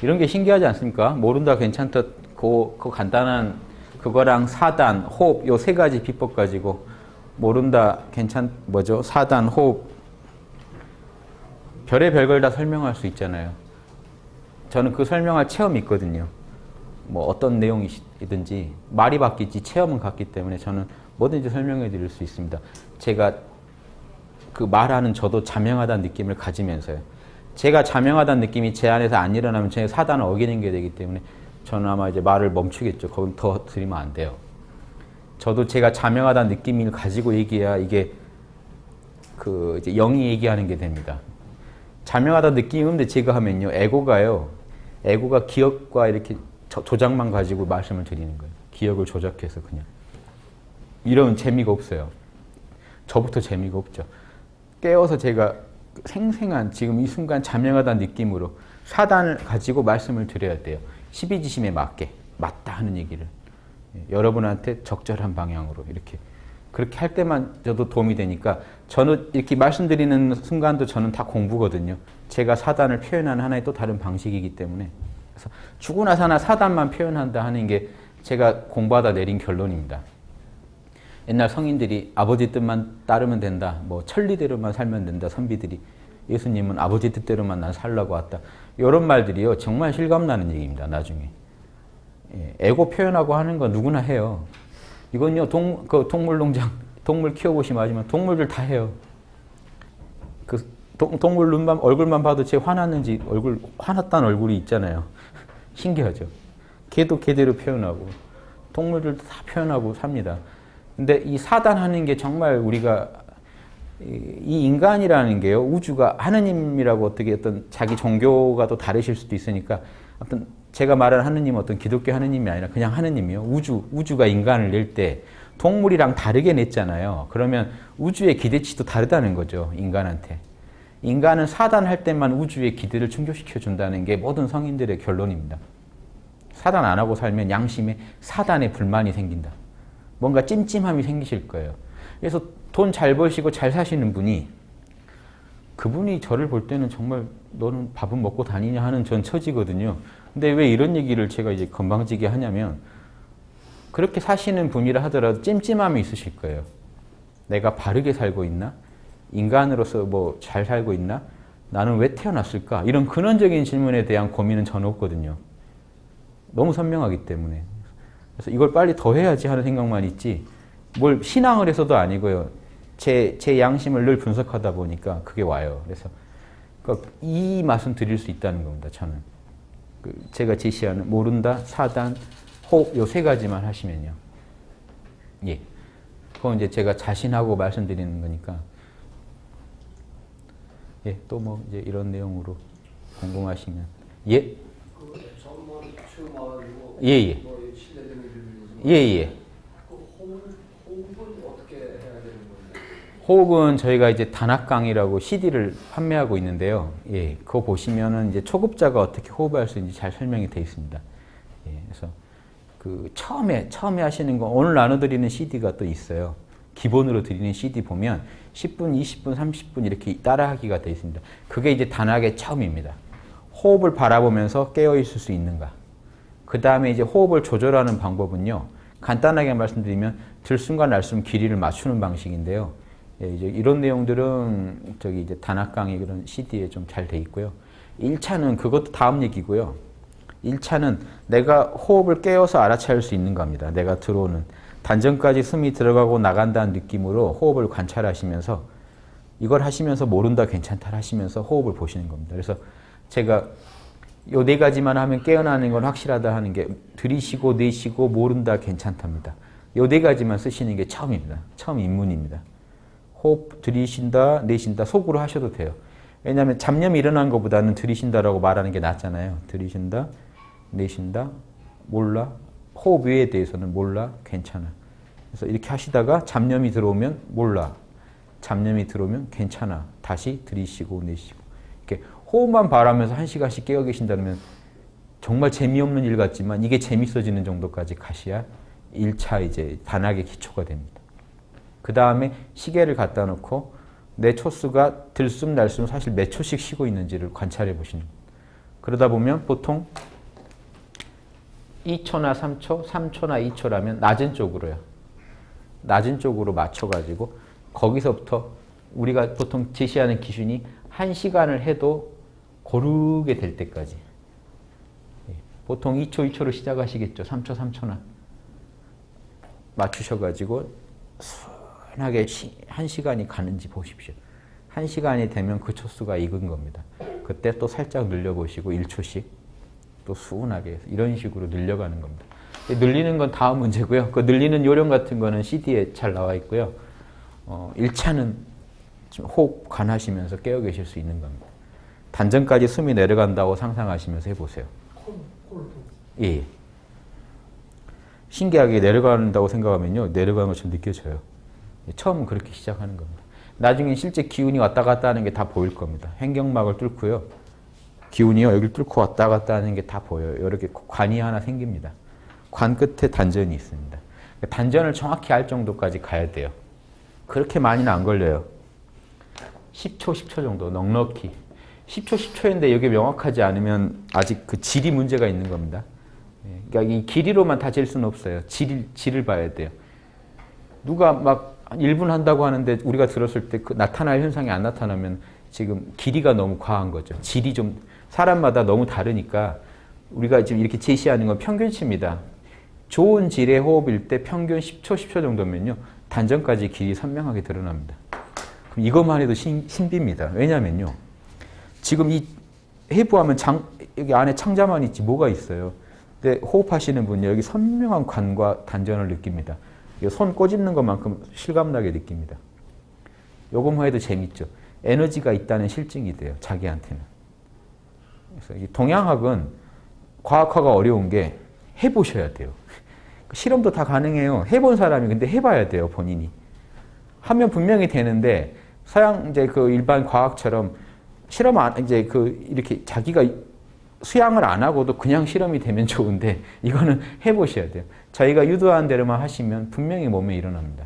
이런 게 신기하지 않습니까? 모른다 괜찮다 그 간단한 그거랑 사단, 호흡 요 세 가지 비법 가지고 모른다 뭐죠? 사단, 호흡 별의 걸 다 설명할 수 있잖아요. 저는 그 설명할 체험이 있거든요. 뭐 어떤 내용이든지 말이 바뀌지 체험은 같기 때문에 저는 뭐든지 설명해 드릴 수 있습니다. 제가 그 말하는 저도 자명하다는 느낌을 가지면서요. 제가 자명하다는 느낌이 제 안에서 안 일어나면 제 사단을 어기는 게 되기 때문에 저는 아마 이제 말을 멈추겠죠. 거기 더 드리면 안 돼요. 저도 제가 자명하다는 느낌을 가지고 얘기해야 이게 그 이제 영이 얘기하는 게 됩니다. 자명하다는 느낌이 없는데 제가 하면요. 에고가 기억과 이렇게 조작만 가지고 말씀을 드리는 거예요. 기억을 조작해서 그냥. 이런 재미가 없어요. 저부터 재미가 없죠. 깨워서 제가 생생한 지금 이 순간 자명하다는 느낌으로 사단을 가지고 말씀을 드려야 돼요. 십이지심에 맞게 맞다 하는 얘기를 여러분한테 적절한 방향으로 이렇게 그렇게 할 때만 저도 도움이 되니까 저는 이렇게 말씀드리는 순간도 저는 다 공부거든요. 제가 사단을 표현하는 하나의 또 다른 방식이기 때문에 그래서 죽고 나서나 사단만 표현한다 하는 게 제가 공부하다 내린 결론입니다. 옛날 성인들이 아버지 뜻만 따르면 된다. 뭐 천리대로만 살면 된다. 선비들이. 예수님은 아버지 뜻대로만 난 살라고 왔다. 이런 말들이요. 정말 실감나는 얘기입니다. 나중에. 에고 표현하고 하는 거 누구나 해요. 이건요. 동물농장, 동물 키워보시면 아시면 동물들 다 해요. 그 동물 얼굴만 봐도 쟤 화났는지 화났다는 얼굴이 있잖아요. 신기하죠. 걔도 걔대로 표현하고 동물들도 다 표현하고 삽니다. 근데 이 사단하는 게 정말 우리가 이 인간이라는 게요. 우주가 하느님이라고 어떻게 어떤 자기 종교가 또 다르실 수도 있으니까 어떤 제가 말하는 하느님은 어떤 기독교 하느님이 아니라 그냥 하느님이요. 우주가 인간을 낼 때 동물이랑 다르게 냈잖아요. 그러면 우주의 기대치도 다르다는 거죠. 인간한테. 인간은 사단할 때만 우주의 기대를 충족시켜 준다는 게 모든 성인들의 결론입니다. 사단 안 하고 살면 양심에 사단의 불만이 생긴다. 뭔가 찜찜함이 생기실 거예요. 그래서 돈 잘 버시고 잘 사시는 분이 그분이 저를 볼 때는 정말 너는 밥은 먹고 다니냐 하는 전 처지거든요. 근데 왜 이런 얘기를 제가 이제 건방지게 하냐면 그렇게 사시는 분이라 하더라도 찜찜함이 있으실 거예요. 내가 바르게 살고 있나? 인간으로서 뭐 잘 살고 있나? 나는 왜 태어났을까? 이런 근원적인 질문에 대한 고민은 저는 없거든요. 너무 선명하기 때문에. 그래서 이걸 빨리 더 해야지 하는 생각만 있지 뭘 신앙을 해서도 아니고요. 제 양심을 늘 분석하다 보니까 그게 와요. 그래서 그러니까 이 맛은 드릴 수 있다는 겁니다. 저는. 제가 제시하는 모른다, 사단, 호흡 요 세 가지만 하시면요. 예. 그건 이제 제가 자신하고 말씀드리는 거니까. 예. 또 뭐 이제 이런 내용으로 궁금하시면. 예. 예, 예. 예, 예. 호흡은 어떻게 해야 되는 건데? 호흡은 저희가 이제 단학강이라고 CD를 판매하고 있는데요. 예, 그거 보시면은 이제 초급자가 어떻게 호흡할 수 있는지 잘 설명이 되어 있습니다. 예, 그래서 그 처음에 하시는 거 오늘 나눠드리는 CD가 또 있어요. 기본으로 드리는 CD 보면 10분, 20분, 30분 이렇게 따라하기가 되어 있습니다. 그게 이제 단학의 처음입니다. 호흡을 바라보면서 깨어 있을 수 있는가. 그 다음에 이제 호흡을 조절하는 방법은요. 간단하게 말씀드리면 들숨과 날숨 길이를 맞추는 방식인데요. 예, 이제 이런 내용들은 저기 이제 단학강의 그런 CD에 좀 잘 돼 있고요. 1차는 그것도 다음 얘기고요. 1차는 내가 호흡을 깨워서 알아차릴 수 있는 겁니다. 내가 들어오는 단전까지 숨이 들어가고 나간다는 느낌으로 호흡을 관찰하시면서 이걸 하시면서 모른다 괜찮다 하시면서 호흡을 보시는 겁니다. 그래서 제가 요 네 가지만 하면 깨어나는 건 확실하다 하는 게 들이쉬고 내쉬고 모른다 괜찮답니다. 요 네 가지만 쓰시는 게 처음입니다. 처음 입문입니다. 호흡 들이쉰다 내쉰다 속으로 하셔도 돼요. 왜냐하면 잡념이 일어난 것보다는 들이쉰다라고 말하는 게 낫잖아요. 들이쉰다 내쉰다 몰라 호흡 외에 대해서는 몰라 괜찮아. 그래서 이렇게 하시다가 잡념이 들어오면 몰라 잡념이 들어오면 괜찮아 다시 들이쉬고 내쉬고 이렇게 호흡만 바라면서 1시간씩 깨어 계신다면 정말 재미없는 일 같지만 이게 재밌어지는 정도까지 가셔야 1차 이제 단학의 기초가 됩니다. 그 다음에 시계를 갖다 놓고 내 초수가 들숨 날숨 사실 몇 초씩 쉬고 있는지를 관찰해 보시는 겁니다. 그러다 보면 보통 2초나 3초, 3초나 2초라면 낮은 쪽으로요. 낮은 쪽으로 맞춰가지고 거기서부터 우리가 보통 제시하는 기준이 1시간을 해도 고르게 될 때까지. 보통 2초, 2초로 시작하시겠죠. 3초, 3초나. 맞추셔가지고 순하게 1시간이 가는지 보십시오. 1시간이 되면 그 초수가 익은 겁니다. 그때 또 살짝 늘려보시고 1초씩 또 수운하게 이런 식으로 늘려가는 겁니다. 늘리는 건 다음 문제고요. 그 늘리는 요령 같은 거는 CD에 잘 나와 있고요. 1차는 호흡 관하시면서 깨어 계실 수 있는 겁니다. 단전까지 숨이 내려간다고 상상하시면서 해보세요. 예. 신기하게 내려간다고 생각하면요. 내려가는 것처럼 느껴져요. 처음은 그렇게 시작하는 겁니다. 나중에 실제 기운이 왔다 갔다 하는 게 다 보일 겁니다. 횡격막을 뚫고요. 기운이요. 여기를 뚫고 왔다 갔다 하는 게 다 보여요. 이렇게 관이 하나 생깁니다. 관 끝에 단전이 있습니다. 단전을 정확히 알 정도까지 가야 돼요. 그렇게 많이는 안 걸려요. 10초, 10초 정도 넉넉히. 10초, 10초인데 이게 명확하지 않으면 아직 그 질이 문제가 있는 겁니다. 그러니까 이 길이로만 다 잴 수는 없어요. 질을 봐야 돼요. 누가 막 1분 한다고 하는데 우리가 들었을 때 그 나타날 현상이 안 나타나면 지금 길이가 너무 과한 거죠. 질이 좀 사람마다 너무 다르니까 우리가 지금 이렇게 제시하는 건 평균치입니다. 좋은 질의 호흡일 때 평균 10초, 10초 정도면요. 단전까지 길이 선명하게 드러납니다. 그럼 이것만 해도 신비입니다. 왜냐면요. 지금 이 해부하면 여기 안에 창자만 있지 뭐가 있어요. 근데 호흡하시는 분이 여기 선명한 관과 단전을 느낍니다. 손 꼬집는 것만큼 실감나게 느낍니다. 요것만 해도 재밌죠. 에너지가 있다는 실증이 돼요. 자기한테는. 그래서 이 동양학은 과학화가 어려운 게 해보셔야 돼요. 실험도 다 가능해요. 해본 사람이 근데 해봐야 돼요. 본인이. 하면 분명히 되는데 서양 이제 그 일반 과학처럼 실험 이제 그 이렇게 자기가 수양을 안 하고도 그냥 실험이 되면 좋은데 이거는 해보셔야 돼요. 저희가 유도한 대로만 하시면 분명히 몸에 일어납니다.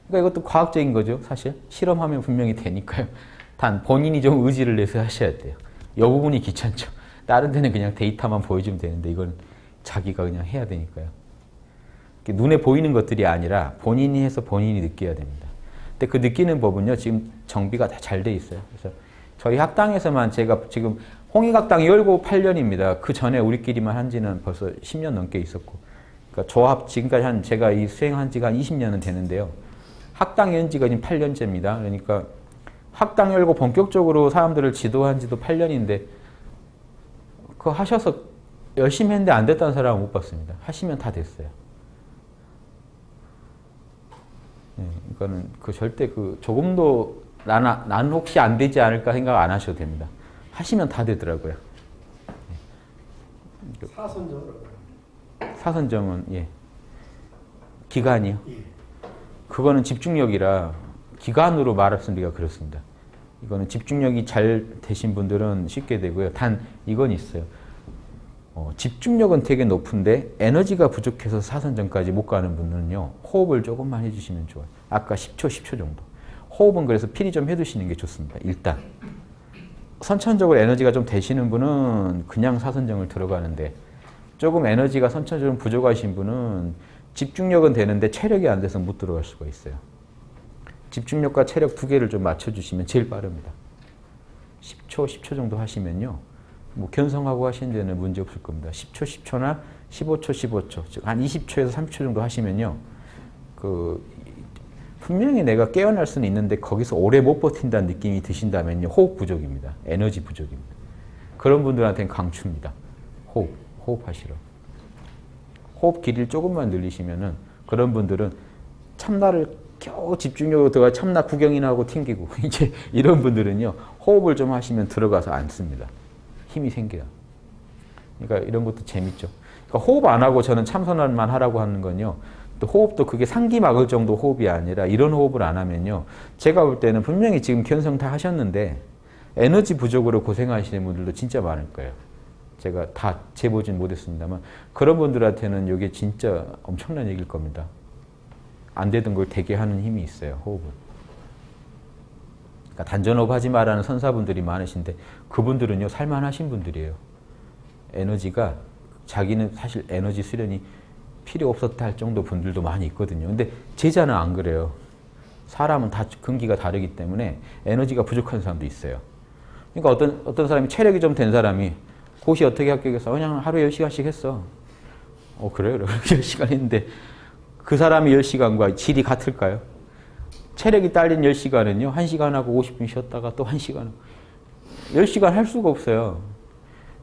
그러니까 이것도 과학적인 거죠. 사실 실험하면 분명히 되니까요. 단 본인이 좀 의지를 내서 하셔야 돼요. 이 부분이 귀찮죠. 다른 데는 그냥 데이터만 보여주면 되는데 이건 자기가 그냥 해야 되니까요. 눈에 보이는 것들이 아니라 본인이 해서 본인이 느껴야 됩니다. 근데 그 느끼는 법은요. 지금 정비가 다 잘 돼 있어요. 그래서 저희 학당에서만 제가 지금 홍익학당이 열고 8년입니다. 그 전에 우리끼리만 한 지는 벌써 10년 넘게 있었고. 그러니까 조합 지금까지 제가 이 수행한 지가 한 20년은 되는데요. 학당 연 지가 지금 8년째입니다. 그러니까 학당 열고 본격적으로 사람들을 지도한 지도 8년인데 그거 하셔서 열심히 했는데 안 됐다는 사람은 못 봤습니다. 하시면 다 됐어요. 네, 그러니까는 그 절대 그 조금도 난 혹시 안 되지 않을까 생각 안 하셔도 됩니다. 하시면 다 되더라고요. 사선점은 사선점은 예. 기간이요. 예. 그거는 집중력이라 기간으로 말씀드리기가 그렇습니다. 이거는 집중력이 잘 되신 분들은 쉽게 되고요. 단 이건 있어요. 집중력은 되게 높은데 에너지가 부족해서 사선점까지 못 가는 분은요. 호흡을 조금만 해주시면 좋아요. 아까 10초, 10초 정도. 호흡은 그래서 필히 좀 해두시는 게 좋습니다. 일단. 선천적으로 에너지가 좀 되시는 분은 그냥 사선점을 들어가는데 조금 에너지가 선천적으로 부족하신 분은 집중력은 되는데 체력이 안 돼서 못 들어갈 수가 있어요. 집중력과 체력 두 개를 좀 맞춰주시면 제일 빠릅니다. 10초, 10초 정도 하시면요. 뭐 견성하고 하시는 데는 문제 없을 겁니다. 10초, 10초나 15초, 15초, 즉 한 20초에서 30초 정도 하시면요. 분명히 내가 깨어날 수는 있는데 거기서 오래 못 버틴다는 느낌이 드신다면요. 호흡 부족입니다. 에너지 부족입니다. 그런 분들한테는 강추입니다. 호흡하시러. 호흡 길이를 조금만 늘리시면은 그런 분들은 참나를 겨우 집중력으로 들어가 참나 구경이나 하고 튕기고 이제 이런 분들은요. 호흡을 좀 하시면 들어가서 안 씁니다. 힘이 생겨요. 그러니까 이런 것도 재밌죠. 그러니까 호흡 안 하고 저는 참선만 하라고 하는 건요. 또 호흡도 그게 상기 막을 정도 호흡이 아니라 이런 호흡을 안 하면요. 제가 볼 때는 분명히 지금 견성 다 하셨는데 에너지 부족으로 고생하시는 분들도 진짜 많을 거예요. 제가 다 재보진 못했습니다만 그런 분들한테는 이게 진짜 엄청난 얘기일 겁니다. 안 되던 걸 되게 하는 힘이 있어요. 호흡은. 그러니까 단전호흡 하지 마라는 선사분들이 많으신데 그분들은요 살만하신 분들이에요. 에너지가 자기는 사실 에너지 수련이 필요 없었다 할 정도 분들도 많이 있거든요. 근데 제자는 안 그래요. 사람은 다 근기가 다르기 때문에 에너지가 부족한 사람도 있어요. 그러니까 어떤 사람이 체력이 좀 된 사람이 고시 어떻게 합격했어? 그냥 하루에 10시간씩 했어. 그래요? 그렇게 10시간 했는데 그 사람이 10시간과 질이 같을까요? 체력이 딸린 10시간은요. 1시간하고 50분 쉬었다가 또 1시간. 10시간 할 수가 없어요.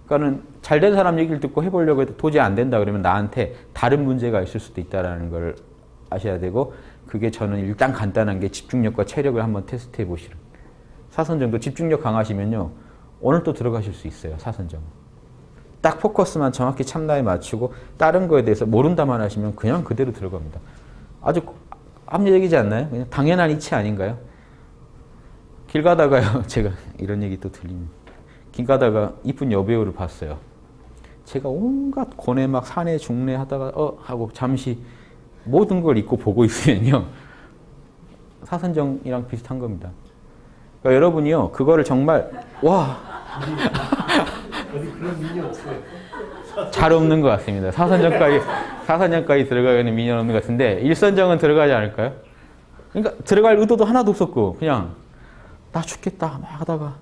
그러니까는 잘된 사람 얘기를 듣고 해보려고 해도 도저히 안 된다 그러면 나한테 다른 문제가 있을 수도 있다는 걸 아셔야 되고 그게 저는 일단 간단한 게 집중력과 체력을 한번 테스트해 보시는 사선정도 집중력 강하시면요. 오늘 또 들어가실 수 있어요. 사선정. 딱 포커스만 정확히 참나에 맞추고 다른 거에 대해서 모른다만 하시면 그냥 그대로 들어갑니다. 아주 합리적이지 않나요? 그냥 당연한 이치 아닌가요? 길 가다가요. 제가 이런 얘기 또 들립니다. 길 가다가 이쁜 여배우를 봤어요. 제가 온갖 고뇌 막 사내 중내 하다가 하고 잠시 모든 걸 잊고 보고 있으면요. 사선정이랑 비슷한 겁니다. 그러니까 여러분이요. 그거를 정말 와 어디 그런 민이 없어요. 잘 없는 것 같습니다. 사선정까지 들어가는 민이 없는 것 같은데 일선정은 들어가지 않을까요? 그러니까 들어갈 의도도 하나도 없었고 그냥 나 죽겠다 막 하다가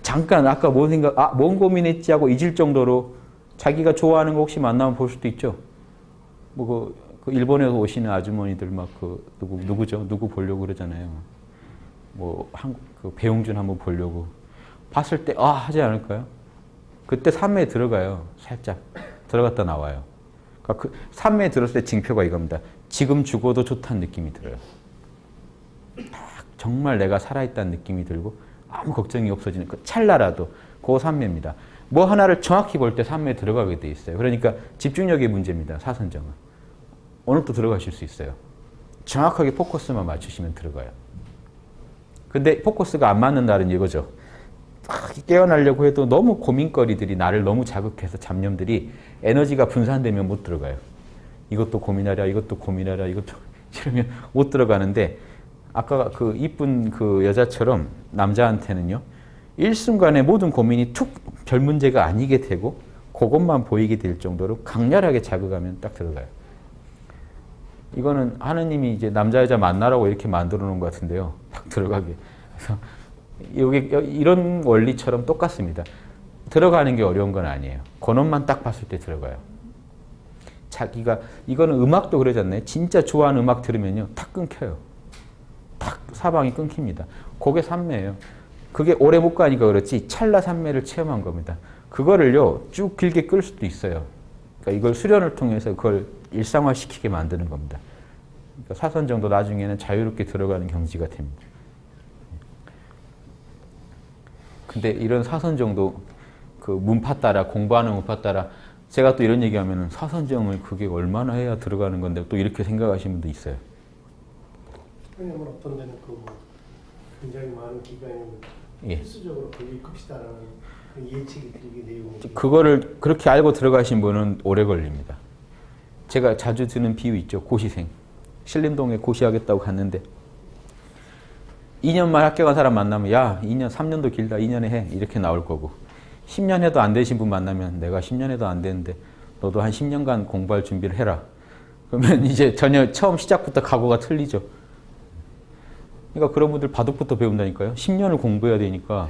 잠깐 아까 뭔 고민했지 하고 잊을 정도로 자기가 좋아하는 거 혹시 만나면 볼 수도 있죠. 뭐 그 일본에서 오시는 아주머니들 막 누구죠? 누구 보려고 그러잖아요. 뭐 그 배용준 한번 보려고 봤을 때 하지 않을까요? 그때 산매에 들어가요. 살짝 들어갔다 나와요. 그러니까 그 산매에 들었을 때 징표가 이겁니다. 지금 죽어도 좋다는 느낌이 들어요. 정말 내가 살아있다는 느낌이 들고 아무 걱정이 없어지는 그 찰나라도 그 산매입니다. 뭐 하나를 정확히 볼 때 산매에 들어가게 돼 있어요. 그러니까 집중력의 문제입니다. 사선정은. 오늘 또 들어가실 수 있어요. 정확하게 포커스만 맞추시면 들어가요. 근데 포커스가 안 맞는 날은 이거죠. 깨어나려고 해도 너무 고민거리들이 나를 너무 자극해서 잡념들이 에너지가 분산되면 못 들어가요. 이것도 고민하랴, 이것도 고민하랴, 이것도 이러면 못 들어가는데 아까 그 이쁜 그 여자처럼 남자한테는요. 일순간에 모든 고민이 툭 별 문제가 아니게 되고 그것만 보이게 될 정도로 강렬하게 자극하면 딱 들어가요. 이거는 하느님이 이제 남자 여자 만나라고 이렇게 만들어 놓은 것 같은데요. 딱 들어가게. 그래서 이런 원리처럼 똑같습니다. 들어가는 게 어려운 건 아니에요. 권원만 딱 봤을 때 들어가요. 자기가 이거는 음악도 그러지 않나요? 진짜 좋아하는 음악 들으면요. 탁 끊겨요. 탁 사방이 끊깁니다. 그게 삼매예요. 그게 오래 못 가니까 그렇지 찰나 삼매를 체험한 겁니다. 그거를요. 쭉 길게 끌 수도 있어요. 그러니까 이걸 수련을 통해서 그걸 일상화시키게 만드는 겁니다. 그러니까 사선정도 나중에는 자유롭게 들어가는 경지가 됩니다. 근데 이런 사선정도 그 문파 따라 공부하는 문파 따라 제가 또 이런 얘기하면 사선정을 그게 얼마나 해야 들어가는 건데 또 이렇게 생각하시는 분도 있어요. 왜냐면 어떤 데는 굉장히 많은 기간이 필수적으로 거기 급시다라는 예측이 들게 내용이 그거를 그렇게 알고 들어가신 분은 오래 걸립니다. 제가 자주 드는 비유 있죠. 고시생. 신림동에 고시하겠다고 갔는데 2년만 합격한 사람 만나면 야 2년 3년도 길다 2년에 해 이렇게 나올 거고 10년 해도 안 되신 분 만나면 내가 10년 해도 안 되는데 너도 한 10년간 공부할 준비를 해라. 그러면 이제 전혀 처음 시작부터 각오가 틀리죠. 그러니까 그런 분들 바둑부터 배운다니까요. 10년을 공부해야 되니까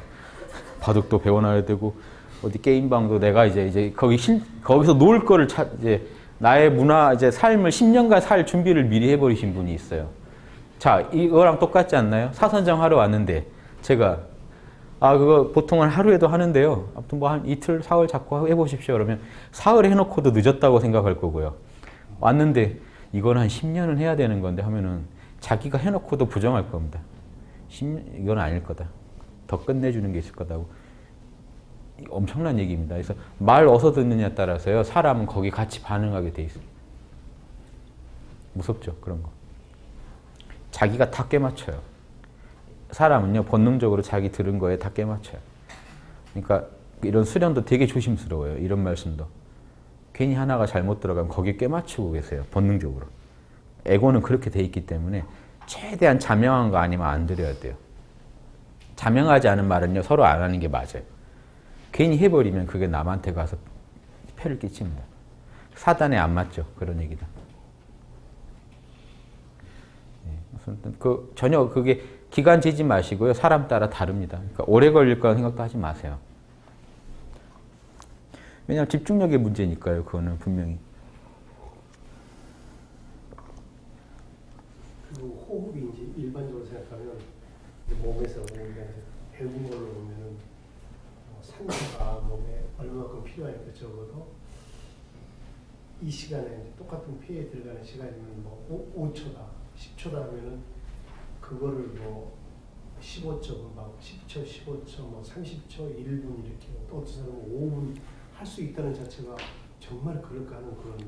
바둑도 배워놔야 되고 어디 게임방도 내가 이제 거기서 놀 거를 이제 나의 문화 이제 삶을 10년간 살 준비를 미리 해버리신 분이 있어요. 자, 이거랑 똑같지 않나요? 사선정 하러 왔는데 제가 그거 보통은 하루에도 하는데요. 아무튼 뭐 한 이틀, 사흘 잡고 해보십시오. 그러면 사흘 해놓고도 늦었다고 생각할 거고요. 왔는데 이건 한 10년은 해야 되는 건데 하면은 자기가 해놓고도 부정할 겁니다. 10년, 이건 아닐 거다. 더 끝내주는 게 있을 거다고. 엄청난 얘기입니다. 그래서 말 어디서 듣느냐에 따라서요. 사람은 거기 같이 반응하게 돼 있어요. 무섭죠. 그런 거. 자기가 다 깨맞춰요. 사람은요. 본능적으로 자기 들은 거에 다 깨맞춰요. 그러니까 이런 수련도 되게 조심스러워요. 이런 말씀도. 괜히 하나가 잘못 들어가면 거기에 깨맞추고 계세요. 본능적으로. 에고는 그렇게 돼 있기 때문에 최대한 자명한 거 아니면 안 드려야 돼요. 자명하지 않은 말은요, 서로 안 하는 게 맞아요. 괜히 해버리면 그게 남한테 가서 폐를 끼칩니다. 사단에 안 맞죠, 그런 얘기다. 전혀 그게 기간 재지 마시고요. 사람 따라 다릅니다. 그러니까 오래 걸릴 거라는 생각도 하지 마세요. 왜냐하면 집중력의 문제니까요. 그거는 분명히. 그리고 호흡이 이제 일반적으로 생각하면 이제 몸에서 우리가 이제 배운 걸로 보면은 산소가 몸에 얼마만큼 필요하니까 적어도 이 시간에 이제 똑같은 폐에 들어가는 시간이면 뭐 5초다, 10초다 하면은 그거를 뭐 15초, 막 10초, 15초, 뭐 30초, 1분 이렇게 또 어떤 사람은 5분 할 수 있다는 자체가 정말 그럴까 하는 그런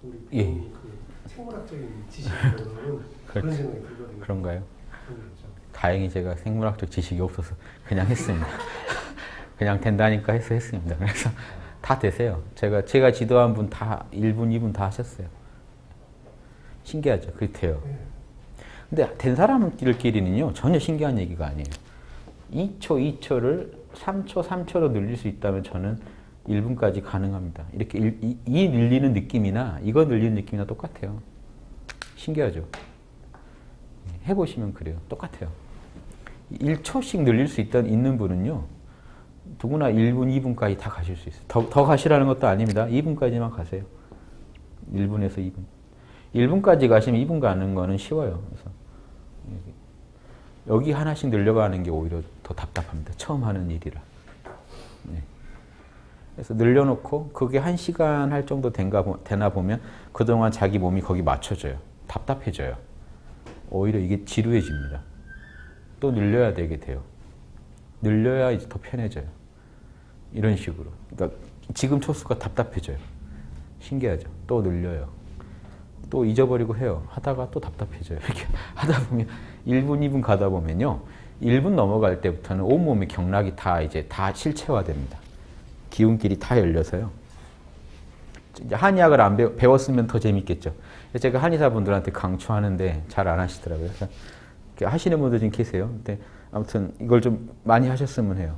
우리 본인 그 생물학적인 지식으로는 그런 생각이 들거든요. 그런가요? 그렇죠. 다행히 제가 생물학적 지식이 없어서 그냥 했습니다. 그냥 된다니까 해서 했습니다. 그래서 다 되세요. 제가 지도한 분 다 1분, 2분 다 하셨어요. 신기하죠? 그게 돼요. 네. 근데 된 사람들끼리는요, 전혀 신기한 얘기가 아니에요. 2초, 2초를 3초, 3초로 늘릴 수 있다면 저는 1분까지 가능합니다. 이렇게 이 늘리는 느낌이나 이거 늘리는 느낌이나 똑같아요. 신기하죠? 해보시면 그래요. 똑같아요. 1초씩 늘릴 수 있는 분은요, 누구나 1분, 2분까지 다 가실 수 있어요. 더 가시라는 것도 아닙니다. 2분까지만 가세요. 1분에서 2분. 1분까지 가시면 2분 가는 거는 쉬워요. 그래서 여기 하나씩 늘려가는 게 오히려 더 답답합니다. 처음 하는 일이라. 네. 그래서 늘려놓고 그게 1시간 할 정도 되나 보면 그동안 자기 몸이 거기 맞춰져요. 답답해져요. 오히려 이게 지루해집니다. 또 늘려야 되게 돼요. 늘려야 이제 더 편해져요. 이런 식으로. 그러니까 지금 초수가 답답해져요. 신기하죠? 또 늘려요. 또 잊어버리고 해요. 하다가 또 답답해져요. 이렇게 하다 보면 1분, 2분 가다 보면요. 1분 넘어갈 때부터는 온몸의 경락이 다 이제 다 실체화됩니다. 기운길이 다 열려서요. 이제 한의학을 안 배웠으면 더 재밌겠죠. 제가 한의사분들한테 강추하는데 잘 안 하시더라고요. 그래서 하시는 분들 좀 계세요. 근데 아무튼 이걸 좀 많이 하셨으면 해요.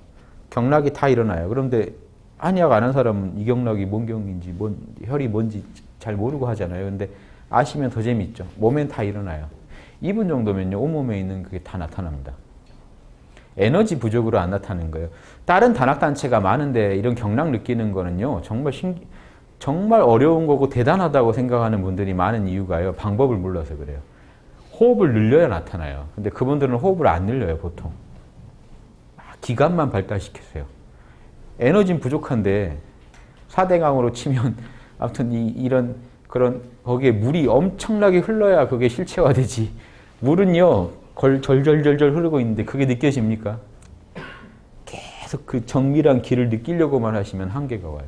경락이 다 일어나요. 그런데 한의학 안 한 사람은 이 경락이 뭔 경인지, 혈이 뭔지 잘 모르고 하잖아요. 근데 아시면 더 재밌죠. 몸엔 다 일어나요. 2분 정도면요, 온몸에 있는 그게 다 나타납니다. 에너지 부족으로 안 나타나는 거예요. 다른 단학단체가 많은데 이런 경락 느끼는 거는요, 정말 어려운 거고 대단하다고 생각하는 분들이 많은 이유가요, 방법을 몰라서 그래요. 호흡을 늘려야 나타나요. 근데 그분들은 호흡을 안 늘려요, 보통. 기관만 발달시켰어요. 에너지는 부족한데 4대강으로 치면 아무튼 이런 그런 거기에 물이 엄청나게 흘러야 그게 실체화되지. 물은요, 절절절절 흐르고 있는데 그게 느껴집니까? 계속 그 정밀한 기를 느끼려고만 하시면 한계가 와요.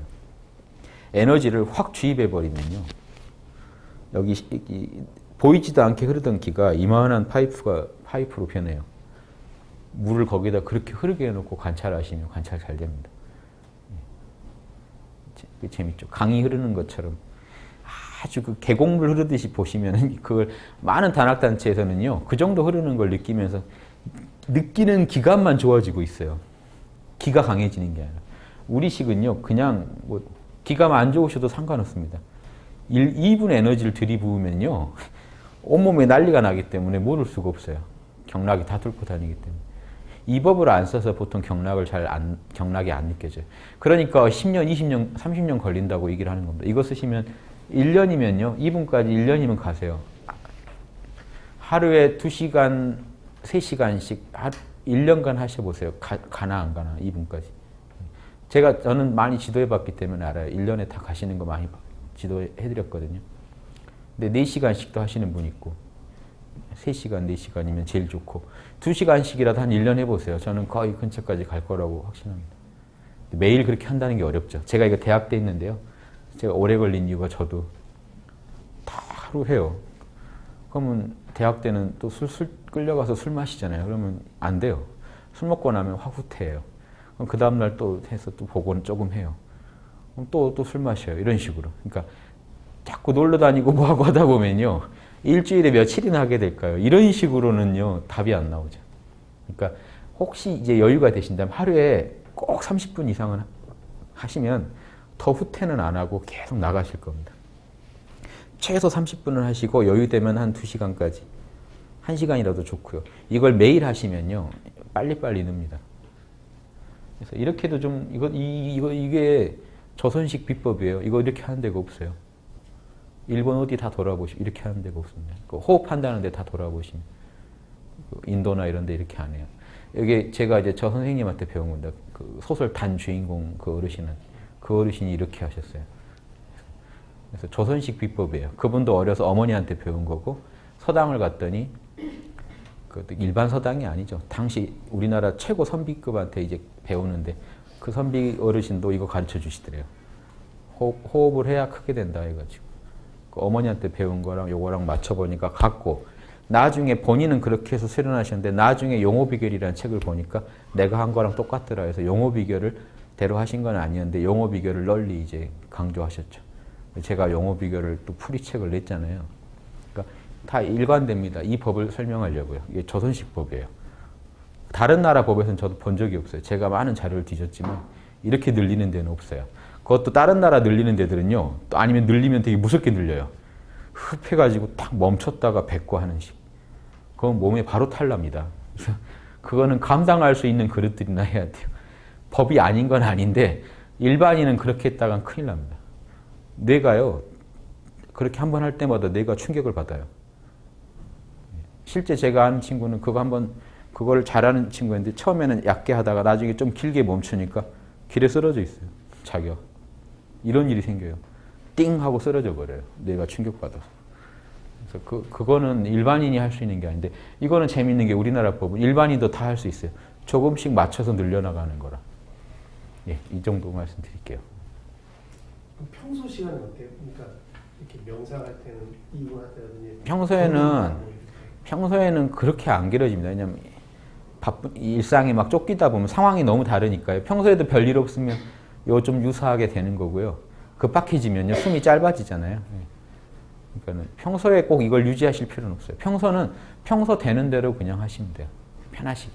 에너지를 확 주입해 버리면요, 여기 보이지도 않게 흐르던 기가 이만한 파이프로 변해요. 물을 거기다 그렇게 흐르게 해놓고 관찰하시면 관찰 잘 됩니다. 재밌죠? 강이 흐르는 것처럼 아주 그 계곡물 흐르듯이 보시면 그걸 많은 단학단체에서는요, 그 정도 흐르는 걸 느끼면서 느끼는 기관만 좋아지고 있어요. 기가 강해지는 게 아니라. 우리식은요, 그냥 뭐 기가 안 좋으셔도 상관없습니다. 2분 에너지를 들이부으면요, 온몸에 난리가 나기 때문에 모를 수가 없어요. 경락이 다 뚫고 다니기 때문에. 이 법을 안 써서 보통 경락이 안 느껴져요. 그러니까 10년, 20년, 30년 걸린다고 얘기를 하는 겁니다. 이거 쓰시면 1년이면요, 2분까지 1년이면 가세요. 하루에 2시간, 3시간씩 1년간 하셔보세요. 가나 안 가나, 2분까지. 저는 많이 지도해봤기 때문에 알아요. 1년에 다 가시는 거 많이 지도해드렸거든요. 근데 4시간씩도 하시는 분 있고, 3시간, 4시간이면 제일 좋고, 2시간씩이라도 한 1년 해보세요. 저는 거의 근처까지 갈 거라고 확신합니다. 매일 그렇게 한다는 게 어렵죠. 제가 이거 대학 때 했는데요, 제가 오래 걸린 이유가 저도 다 하루 해요. 그러면 대학 때는 또 술 끌려가서 술 마시잖아요. 그러면 안 돼요. 술 먹고 나면 확 후퇴해요. 그럼 그 다음날 또 해서 또 보고는 조금 해요. 그럼 또 술 마셔요. 이런 식으로. 그러니까 자꾸 놀러 다니고 뭐하고 하다 보면요, 일주일에 며칠이나 하게 될까요? 이런 식으로는요, 답이 안 나오죠. 그러니까 혹시 이제 여유가 되신다면 하루에 꼭 30분 이상은 하시면 더 후퇴는 안 하고 계속 나가실 겁니다. 최소 30분을 하시고 여유되면 한 2시간까지. 1시간이라도 좋고요. 이걸 매일 하시면요, 빨리빨리 늡니다. 그래서 이렇게도 좀, 이게 조선식 비법이에요. 이거 이렇게 하는 데가 없어요. 일본 어디 다 돌아보시면 이렇게 하는 데가 없습니다. 호흡한다는 데 다 돌아보시면. 인도나 이런 데 이렇게 안 해요. 여기 제가 이제 저 선생님한테 배운 겁니다. 그 소설 단 주인공 그 어르신이 이렇게 하셨어요. 그래서 조선식 비법이에요. 그분도 어려서 어머니한테 배운 거고, 서당을 갔더니, 그 일반 서당이 아니죠. 당시 우리나라 최고 선비급한테 이제 배우는데, 그 선비 어르신도 이거 가르쳐 주시더래요. 호흡을 해야 크게 된다 해가지고. 그 어머니한테 배운 거랑 요거랑 맞춰보니까 같고, 나중에 본인은 그렇게 해서 수련하셨는데, 나중에 용어비결이라는 책을 보니까 내가 한 거랑 똑같더라 해서 용어비결을 대로 하신 건 아니었는데, 용어비결을 널리 이제 강조하셨죠. 제가 용어비결을 또 풀이책을 냈잖아요. 그러니까 다 일관됩니다. 이 법을 설명하려고요. 이게 조선식 법이에요. 다른 나라 법에서는 저도 본 적이 없어요. 제가 많은 자료를 뒤졌지만 이렇게 늘리는 데는 없어요. 그것도 다른 나라 늘리는 데들은요, 또 아니면 늘리면 되게 무섭게 늘려요. 흡해가지고 딱 멈췄다가 뱉고 하는 식. 그건 몸에 바로 탈납니다. 그래서 그거는 감당할 수 있는 그릇들이나 해야 돼요. 법이 아닌 건 아닌데 일반인은 그렇게 했다간 큰일 납니다. 뇌가요, 그렇게 한 번 할 때마다 뇌가 충격을 받아요. 실제 제가 아는 친구는 그걸 잘하는 친구였는데 처음에는 얕게 하다가 나중에 좀 길게 멈추니까 길에 쓰러져 있어요. 자기가. 이런 일이 생겨요. 띵 하고 쓰러져 버려요. 뇌가 충격받아서. 그래서 그거는 일반인이 할 수 있는 게 아닌데, 이거는 재밌는 게 우리나라 법은 일반인도 다 할 수 있어요. 조금씩 맞춰서 늘려나가는 거라. 예, 이 정도 말씀드릴게요. 평소 시간은 어때요? 그러니까 이렇게 명상할 때는 이분할 때라든지 평소에는 그렇게 안 길어집니다. 왜냐면 바쁜 일상에 막 쫓기다 보면 상황이 너무 다르니까요. 평소에도 별일 없으면 요 좀 유사하게 되는 거고요. 급박해지면요, 숨이 짧아지잖아요. 그러니까 평소에 꼭 이걸 유지하실 필요는 없어요. 평소는 평소 되는 대로 그냥 하시면 돼요. 편하시게.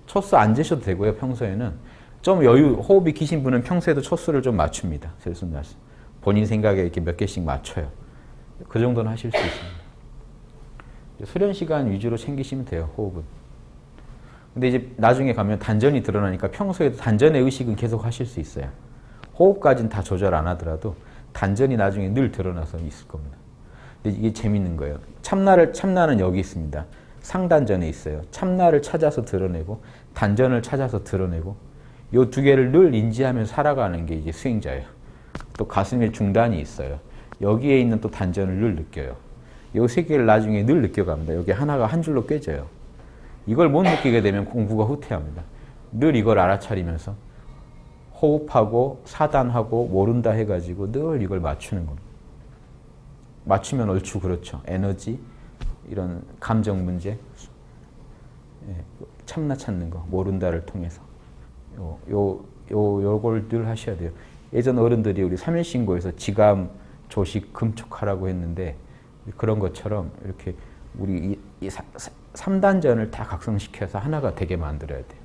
초수 안 재셔도 되고요. 평소에는 좀 호흡이 기신 분은 평소에도 초수를 좀 맞춥니다. 들숨날숨. 본인 생각에 이렇게 몇 개씩 맞춰요. 그 정도는 하실 수 있습니다. 수련 시간 위주로 챙기시면 돼요. 호흡은. 근데 이제 나중에 가면 단전이 드러나니까 평소에도 단전의 의식은 계속 하실 수 있어요. 호흡까지는 다 조절 안 하더라도 단전이 나중에 늘 드러나서 있을 겁니다. 근데 이게 재밌는 거예요. 참나는 여기 있습니다. 상단전에 있어요. 참나를 찾아서 드러내고 단전을 찾아서 드러내고, 이 두 개를 늘 인지하면서 살아가는 게 이제 수행자예요. 또 가슴에 중단이 있어요. 여기에 있는 또 단전을 늘 느껴요. 이 세 개를 나중에 늘 느껴갑니다. 여기 하나가 한 줄로 깨져요. 이걸 못 느끼게 되면 공부가 후퇴합니다. 늘 이걸 알아차리면서 호흡하고 사단하고 모른다 해가지고 늘 이걸 맞추는 겁니다. 맞추면 얼추 그렇죠. 에너지, 이런 감정 문제, 참나 찾는 거, 모른다를 통해서. 요걸 늘 하셔야 돼요. 예전 어른들이 우리 3일신고에서 지감, 조식, 금촉하라고 했는데, 그런 것처럼 이렇게 우리 이 3단전을 다 각성시켜서 하나가 되게 만들어야 돼요.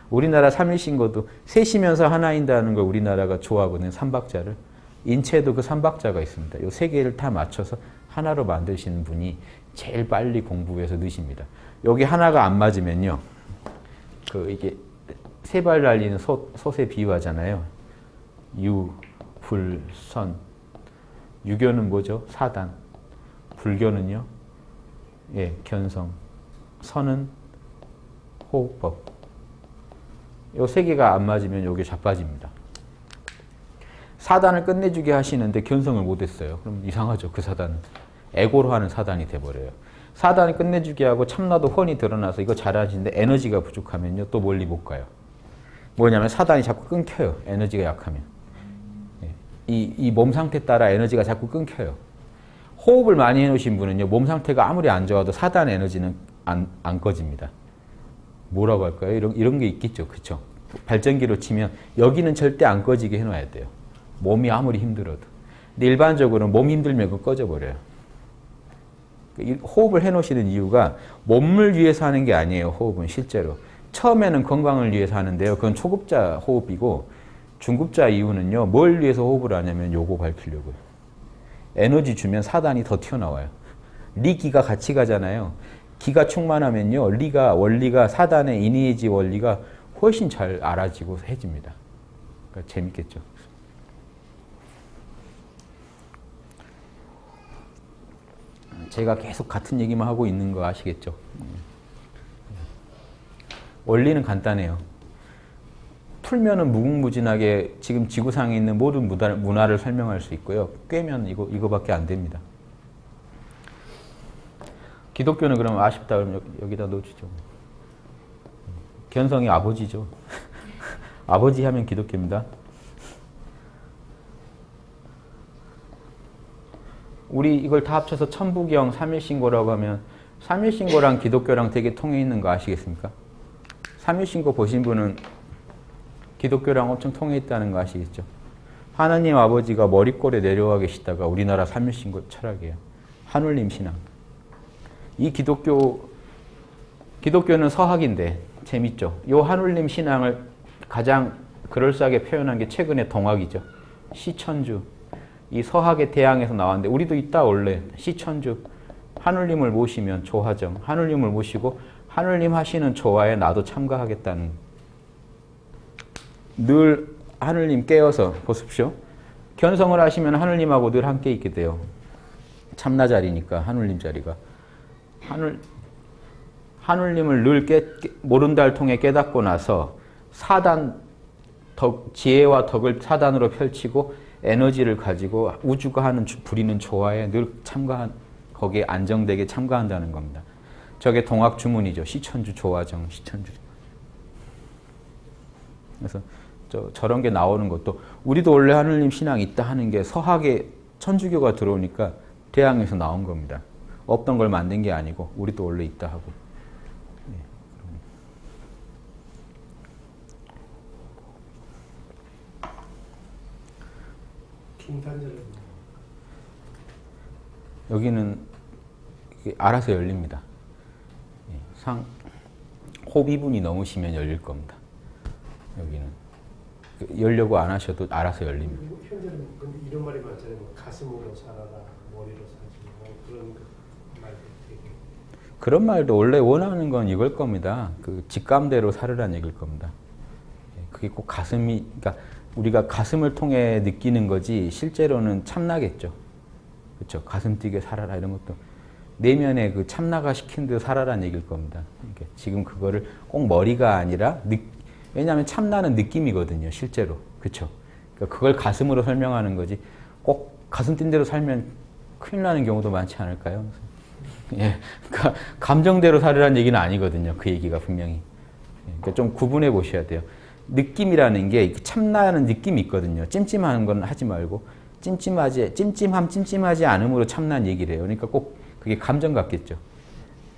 우리나라 3일신고도 셋이면서 하나인다는 걸 우리나라가 좋아하거든요. 3박자를. 인체에도 그 3박자가 있습니다. 이 세 개를 다 맞춰서 하나로 만드시는 분이 제일 빨리 공부해서 느십니다. 여기 하나가 안 맞으면요, 이게 세 발 달리는 솥에 비유하잖아요. 유, 불, 선. 유교는 뭐죠? 사단. 불교는요? 예, 견성. 선은 호흡법. 이 세 개가 안 맞으면 여기 자빠집니다. 사단을 끝내주게 하시는데 견성을 못했어요. 그럼 이상하죠, 그 사단은. 에고로 하는 사단이 돼버려요. 사단을 끝내주게 하고 참나도 훤히 드러나서 이거 잘하시는데 에너지가 부족하면요, 또 멀리 못 가요. 뭐냐면 사단이 자꾸 끊겨요. 에너지가 약하면. 이 몸 상태 따라 에너지가 자꾸 끊겨요. 호흡을 많이 해놓으신 분은요, 몸 상태가 아무리 안 좋아도 사단 에너지는 안 꺼집니다. 뭐라고 할까요? 이런 게 있겠죠. 그쵸? 발전기로 치면 여기는 절대 안 꺼지게 해놔야 돼요. 몸이 아무리 힘들어도. 근데 일반적으로는 몸 힘들면 그거 꺼져버려요. 이 호흡을 해놓으시는 이유가 몸을 위해서 하는 게 아니에요. 호흡은 실제로. 처음에는 건강을 위해서 하는데요. 그건 초급자 호흡이고 중급자 이유는요. 뭘 위해서 호흡을 하냐면 요거 밝히려고요. 에너지 주면 사단이 더 튀어나와요. 리기가 같이 가잖아요. 기가 충만하면요. 원리가 사단의 이니에지 원리가 훨씬 잘 알아지고 해집니다. 그러니까 재밌겠죠. 제가 계속 같은 얘기만 하고 있는 거 아시겠죠? 원리는 간단해요. 풀면은 무궁무진하게 지금 지구상에 있는 모든 문화를 설명할 수 있고요. 꿰면 이거밖에 안 됩니다. 기독교는 그럼 아쉽다 그러면 여기다 넣어주죠. 견성이 아버지죠. 아버지 하면 기독교입니다. 우리 이걸 다 합쳐서 천부경, 삼일신고라고 하면 삼일신고랑 기독교랑 되게 통해 있는 거 아시겠습니까? 삼일신고 보신 분은 기독교랑 엄청 통해 있다는 거 아시겠죠? 하나님 아버지가 머리꼴에 내려와 계시다가 우리나라 삼일신고 철학이에요. 하늘님 신앙. 이 기독교는 서학인데 재밌죠? 이 하늘님 신앙을 가장 그럴싸하게 표현한 게 최근에 동학이죠. 시천주. 이 서학의 대항에서 나왔는데 우리도 있다 원래. 시천주. 하늘님을 모시면 조화정. 하늘님을 모시고 하늘님 하시는 조화에 나도 참가하겠다는. 늘 하늘님 깨어서 보십시오. 견성을 하시면 하늘님하고 늘 함께 있게 돼요. 참나 자리니까 하늘님 자리가. 하늘님을 늘 모른다를 통해 깨닫고 나서 지혜와 덕을 사단으로 펼치고 에너지를 가지고 우주가 부리는 조화에 늘 거기에 안정되게 참가한다는 겁니다. 저게 동학 주문이죠. 시천주 조화정, 시천주. 그래서 저런 게 나오는 것도 우리도 원래 하늘님 신앙이 있다 하는 게 서학에 천주교가 들어오니까 대항에서 나온 겁니다. 없던 걸 만든 게 아니고 우리도 원래 있다 하고. 중단절은 여기는 알아서 열립니다. 호흡 2분이 넘으시면 열릴 겁니다. 여기는 열려고 안 하셔도 알아서 열립니다. 현재는 근데 이런 말이 많잖아요. 뭐 가슴으로 살아라, 머리로 살지 뭐 그런 말도 되게. 그런 말도 원래 원하는 건 이걸 겁니다. 그 직감대로 살으란 얘기일 겁니다. 그게 꼭 그러니까 우리가 가슴을 통해 느끼는 거지 실제로는 참나겠죠. 그렇죠. 가슴 뛰게 살아라 이런 것도 내면에 그 참나가 시킨 대로 살아라는 얘기일 겁니다. 그러니까 지금 그거를 꼭 머리가 아니라 왜냐하면 참나는 느낌이거든요. 실제로. 그렇죠. 그러니까 그걸 가슴으로 설명하는 거지 꼭 가슴 뛴 대로 살면 큰일 나는 경우도 많지 않을까요? 예, 그러니까 감정대로 살으라는 얘기는 아니거든요. 그 얘기가 분명히. 그러니까 좀 구분해 보셔야 돼요. 느낌이라는 게 참나는 느낌이 있거든요. 찜찜한 건 하지 말고 찜찜하지 않음으로 참나는 얘기를 해요. 그러니까 꼭 그게 감정 같겠죠.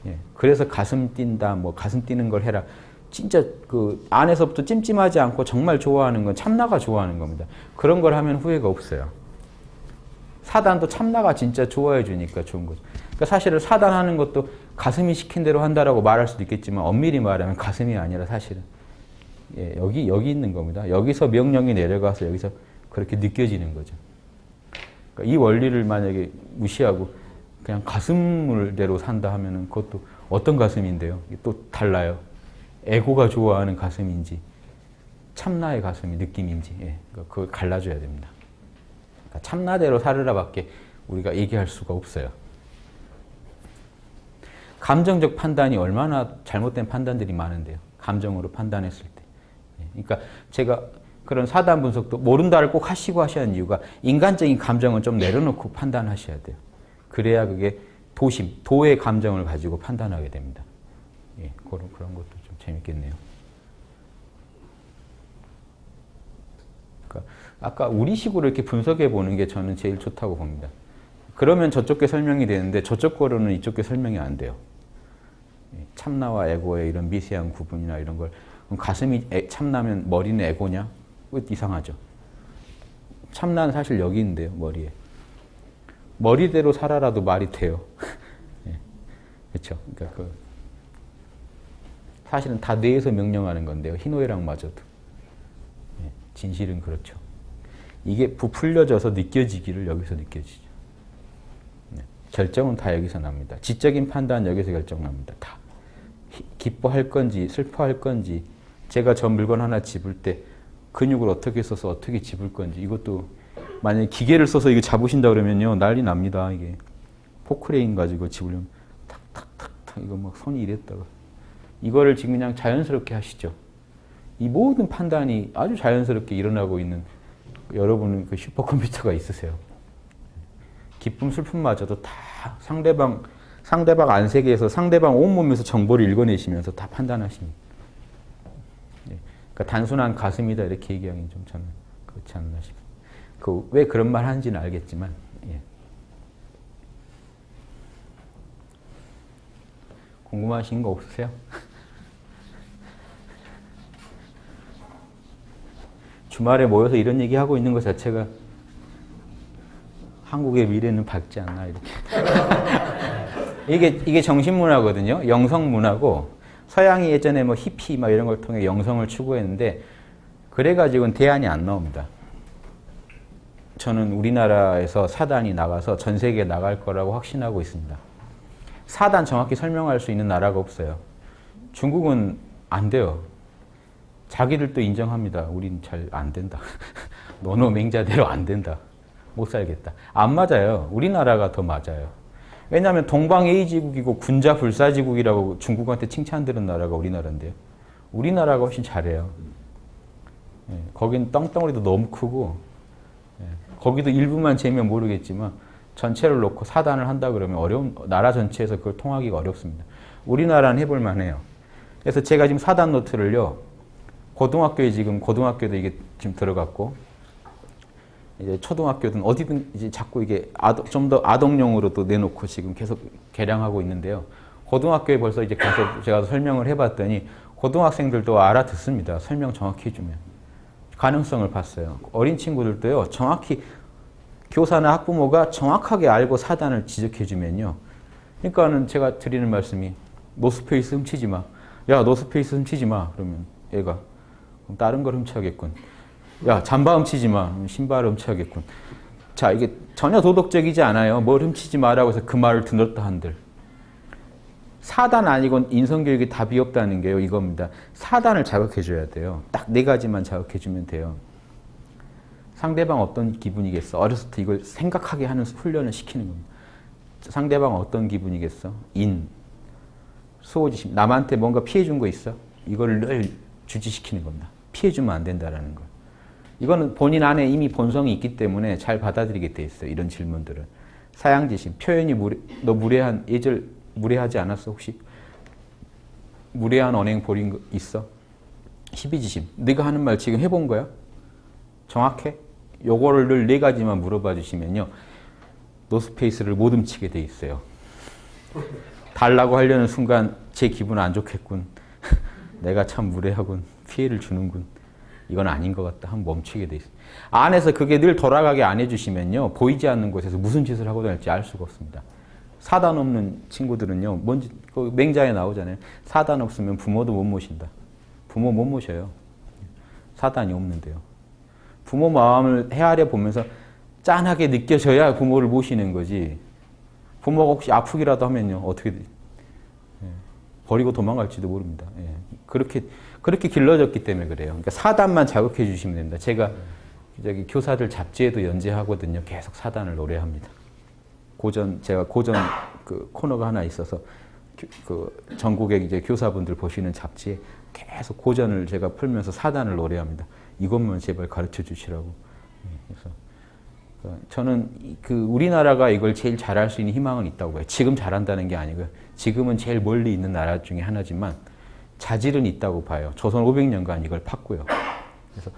예, 그래서 가슴 뛴다, 뭐 가슴 뛰는 걸 해라. 진짜 그 안에서부터 찜찜하지 않고 정말 좋아하는 건 참나가 좋아하는 겁니다. 그런 걸 하면 후회가 없어요. 사단도 참나가 진짜 좋아해 주니까 좋은 거죠. 그러니까 사실은 사단하는 것도 가슴이 시킨 대로 한다라고 말할 수도 있겠지만 엄밀히 말하면 가슴이 아니라 사실은 예, 여기 있는 겁니다. 여기서 명령이 내려가서 여기서 그렇게 느껴지는 거죠. 그러니까 이 원리를 만약에 무시하고 그냥 가슴대로 산다 하면은 그것도 어떤 가슴인데요? 또 달라요. 에고가 좋아하는 가슴인지 참나의 가슴이 느낌인지 그러니까 그걸 갈라줘야 됩니다. 그러니까 참나대로 살으라밖에 우리가 얘기할 수가 없어요. 감정적 판단이 얼마나 잘못된 판단들이 많은데요. 감정으로 판단했을 때. 그러니까 제가 그런 사단 분석도 모른다를 꼭 하시고 하셔야 하는 이유가 인간적인 감정은 좀 내려놓고 판단하셔야 돼요. 그래야 그게 도의 감정을 가지고 판단하게 됩니다. 예, 그런 것도 좀 재밌겠네요. 그러니까 아까 우리식으로 이렇게 분석해 보는 게 저는 제일 좋다고 봅니다. 그러면 저쪽 게 설명이 되는데 저쪽 거로는 이쪽 게 설명이 안 돼요. 참나와 에고의 이런 미세한 구분이나 이런 걸 그럼 가슴이 참나면 머리는 에고냐? 이상하죠. 참나는 사실 여기 있는데요. 머리에. 머리대로 살아라도 말이 돼요. 예. 그렇죠. 그러니까 사실은 다 뇌에서 명령하는 건데요. 희노애락마저도. 예, 진실은 그렇죠. 이게 부풀려져서 느껴지기를 여기서 느껴지죠. 네, 결정은 다 여기서 납니다. 지적인 판단 여기서 결정납니다. 다. 기뻐할 건지 슬퍼할 건지 제가 저 물건 하나 집을 때 근육을 어떻게 써서 어떻게 집을 건지 이것도 만약에 기계를 써서 이거 잡으신다 그러면요 난리 납니다. 이게 포크레인 가지고 집으려면 탁탁탁탁 이거 막 손이 이랬다가 이거를 지금 그냥 자연스럽게 하시죠. 이 모든 판단이 아주 자연스럽게 일어나고 있는 여러분은 그 슈퍼컴퓨터가 있으세요. 기쁨 슬픔마저도 다 상대방 안색에서 상대방 온몸에서 정보를 읽어내시면서 다 판단하십니다. 그러니까 단순한 가슴이다 이렇게 얘기하기는 좀 저는 그렇지 않나 싶습니다. 왜 그런 말 하는지는 알겠지만 예. 궁금하신 거 없으세요? 주말에 모여서 이런 얘기하고 있는 것 자체가 한국의 미래는 밝지 않나 이렇게. 이게 정신문화거든요. 영성문화고 서양이 예전에 뭐 히피 막 이런 걸 통해 영성을 추구했는데 그래가지고는 대안이 안 나옵니다. 저는 우리나라에서 사단이 나가서 전 세계에 나갈 거라고 확신하고 있습니다. 사단 정확히 설명할 수 있는 나라가 없어요. 중국은 안 돼요. 자기들도 인정합니다. 우린 잘 안 된다. 노노 맹자대로 안 된다. 못 살겠다. 안 맞아요. 우리나라가 더 맞아요. 왜냐하면 동방예의지국이고 군자 불사지국이라고 중국한테 칭찬 들은 나라가 우리나라인데요. 우리나라가 훨씬 잘해요. 예, 거긴 떵덩어리도 너무 크고 예, 거기도 일부만 재면 모르겠지만 전체를 놓고 사단을 한다 그러면 나라 전체에서 그걸 통하기가 어렵습니다. 우리나라는 해볼 만해요. 그래서 제가 지금 사단 노트를요. 고등학교도 이게 지금 들어갔고 이제 초등학교든 어디든 이제 자꾸 이게 좀 더 아동용으로도 내놓고 지금 계속 개량하고 있는데요. 고등학교에 벌써 이제 가서 제가 설명을 해봤더니 고등학생들도 알아듣습니다. 설명 정확히 해주면. 가능성을 봤어요. 어린 친구들도요. 정확히 교사나 학부모가 정확하게 알고 사단을 지적해주면요. 그러니까는 제가 드리는 말씀이 노스페이스 훔치지 마. 야, 노스페이스 훔치지 마. 그러면 얘가 그럼 다른 걸 훔쳐야겠군. 야, 잠바 훔치지 마. 신발을 훔쳐야겠군. 자, 이게 전혀 도덕적이지 않아요. 뭘 훔치지 마라고 해서 그 말을 들었다 한들. 사단 아니곤 인성교육이 답이 없다는 게요. 이겁니다. 사단을 자극해줘야 돼요. 딱 4가지만 자극해주면 돼요. 상대방 어떤 기분이겠어? 어렸을 때 이걸 생각하게 하는 훈련을 시키는 겁니다. 상대방 어떤 기분이겠어? 수호지심. 남한테 뭔가 피해준 거 있어? 이걸 늘 주지시키는 겁니다. 피해주면 안 된다는 거. 이거는 본인 안에 이미 본성이 있기 때문에 잘 받아들이게 돼 있어요. 이런 질문들은. 사양지심. 표현이 너 무례하지 않았어 혹시? 무례한 언행 벌인 거 있어? 희비지심. 네가 하는 말 지금 해본 거야? 정확해? 요거를 늘 4가지만 물어봐 주시면요. 노스페이스를 못 훔치게 돼 있어요. 달라고 하려는 순간 제 기분 안 좋겠군. 내가 참 무례하군. 피해를 주는군. 이건 아닌 것 같다. 한번 멈추게 돼 있어요. 안에서 그게 늘 돌아가게 안 해주시면요. 보이지 않는 곳에서 무슨 짓을 하고 다닐지 알 수가 없습니다. 사단 없는 친구들은요. 뭔지 그 맹자에 나오잖아요. 사단 없으면 부모도 못 모신다. 부모 못 모셔요. 사단이 없는데요. 부모 마음을 헤아려 보면서 짠하게 느껴져야 부모를 모시는 거지. 부모가 혹시 아프기라도 하면요. 어떻게 돼? 버리고 도망갈지도 모릅니다. 예. 그렇게 길러졌기 때문에 그래요. 그러니까 사단만 자극해 주시면 됩니다. 제가 저기 교사들 잡지에도 연재하거든요. 계속 사단을 노래합니다. 제가 고전 그 코너가 하나 있어서 그 전국의 이제 교사분들 보시는 잡지에 계속 고전을 제가 풀면서 사단을 노래합니다. 이것만 제발 가르쳐 주시라고. 그래서 저는 우리나라가 이걸 제일 잘할 수 있는 희망은 있다고 봐요. 지금 잘한다는 게 아니고요. 지금은 제일 멀리 있는 나라 중에 하나지만 자질은 있다고 봐요. 조선 500년간 이걸 팠고요. 그래서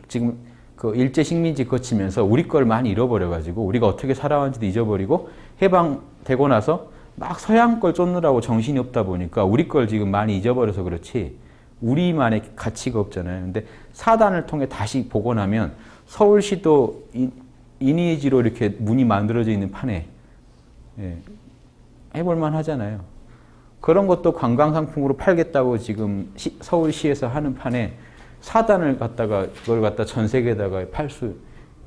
지금 그 일제 식민지 거치면서 우리 걸 많이 잃어버려가지고 우리가 어떻게 살아왔는지도 잊어버리고 해방되고 나서 막 서양 걸 쫓느라고 정신이 없다 보니까 우리 걸 지금 많이 잊어버려서 그렇지 우리만의 가치가 없잖아요. 근데 사단을 통해 다시 복원하면 서울시도 이니지로 이렇게 문이 만들어져 있는 판에 해볼만 하잖아요. 그런 것도 관광상품으로 팔겠다고 지금 서울시에서 하는 판에 사단을 갖다가 그걸 갖다 전 세계에다가 팔 수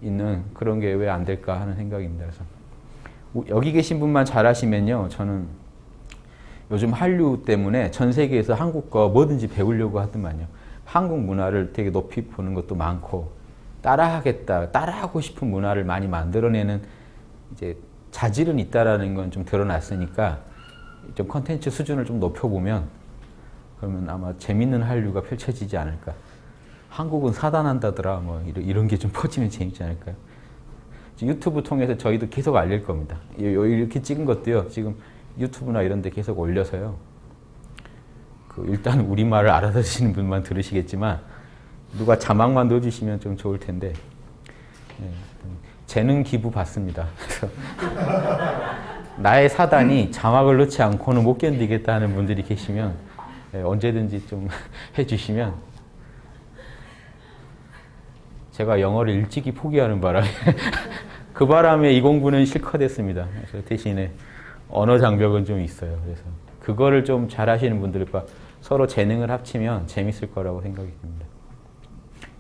있는 그런 게 왜 안 될까 하는 생각입니다. 그래서 여기 계신 분만 잘하시면요, 저는 요즘 한류 때문에 전 세계에서 한국 거 뭐든지 배우려고 하더만요. 한국 문화를 되게 높이 보는 것도 많고 따라하겠다, 따라하고 싶은 문화를 많이 만들어내는 이제 자질은 있다라는 건 좀 드러났으니까 좀 컨텐츠 수준을 좀 높여보면 그러면 아마 재밌는 한류가 펼쳐지지 않을까. 한국은 사단한다더라 뭐 이런 게 좀 퍼지면 재밌지 않을까요? 유튜브 통해서 저희도 계속 알릴 겁니다. 이렇게 찍은 것도요, 지금 유튜브나 이런 데 계속 올려서요. 일단 우리말을 알아듣시는 분만 들으시겠지만 누가 자막만 넣어주시면 좀 좋을 텐데, 네, 재능 기부 받습니다. 그래서 나의 사단이 자막을 넣지 않고는 못 견디겠다 하는 분들이 계시면 네, 언제든지 좀 해주시면 제가 영어를 일찍이 포기하는 바람에 그 바람에 이 공부는 실컷 했습니다. 그래서 대신에 언어 장벽은 좀 있어요. 그래서 그거를 좀 잘하시는 분들과 서로 재능을 합치면 재밌을 거라고 생각이 듭니다.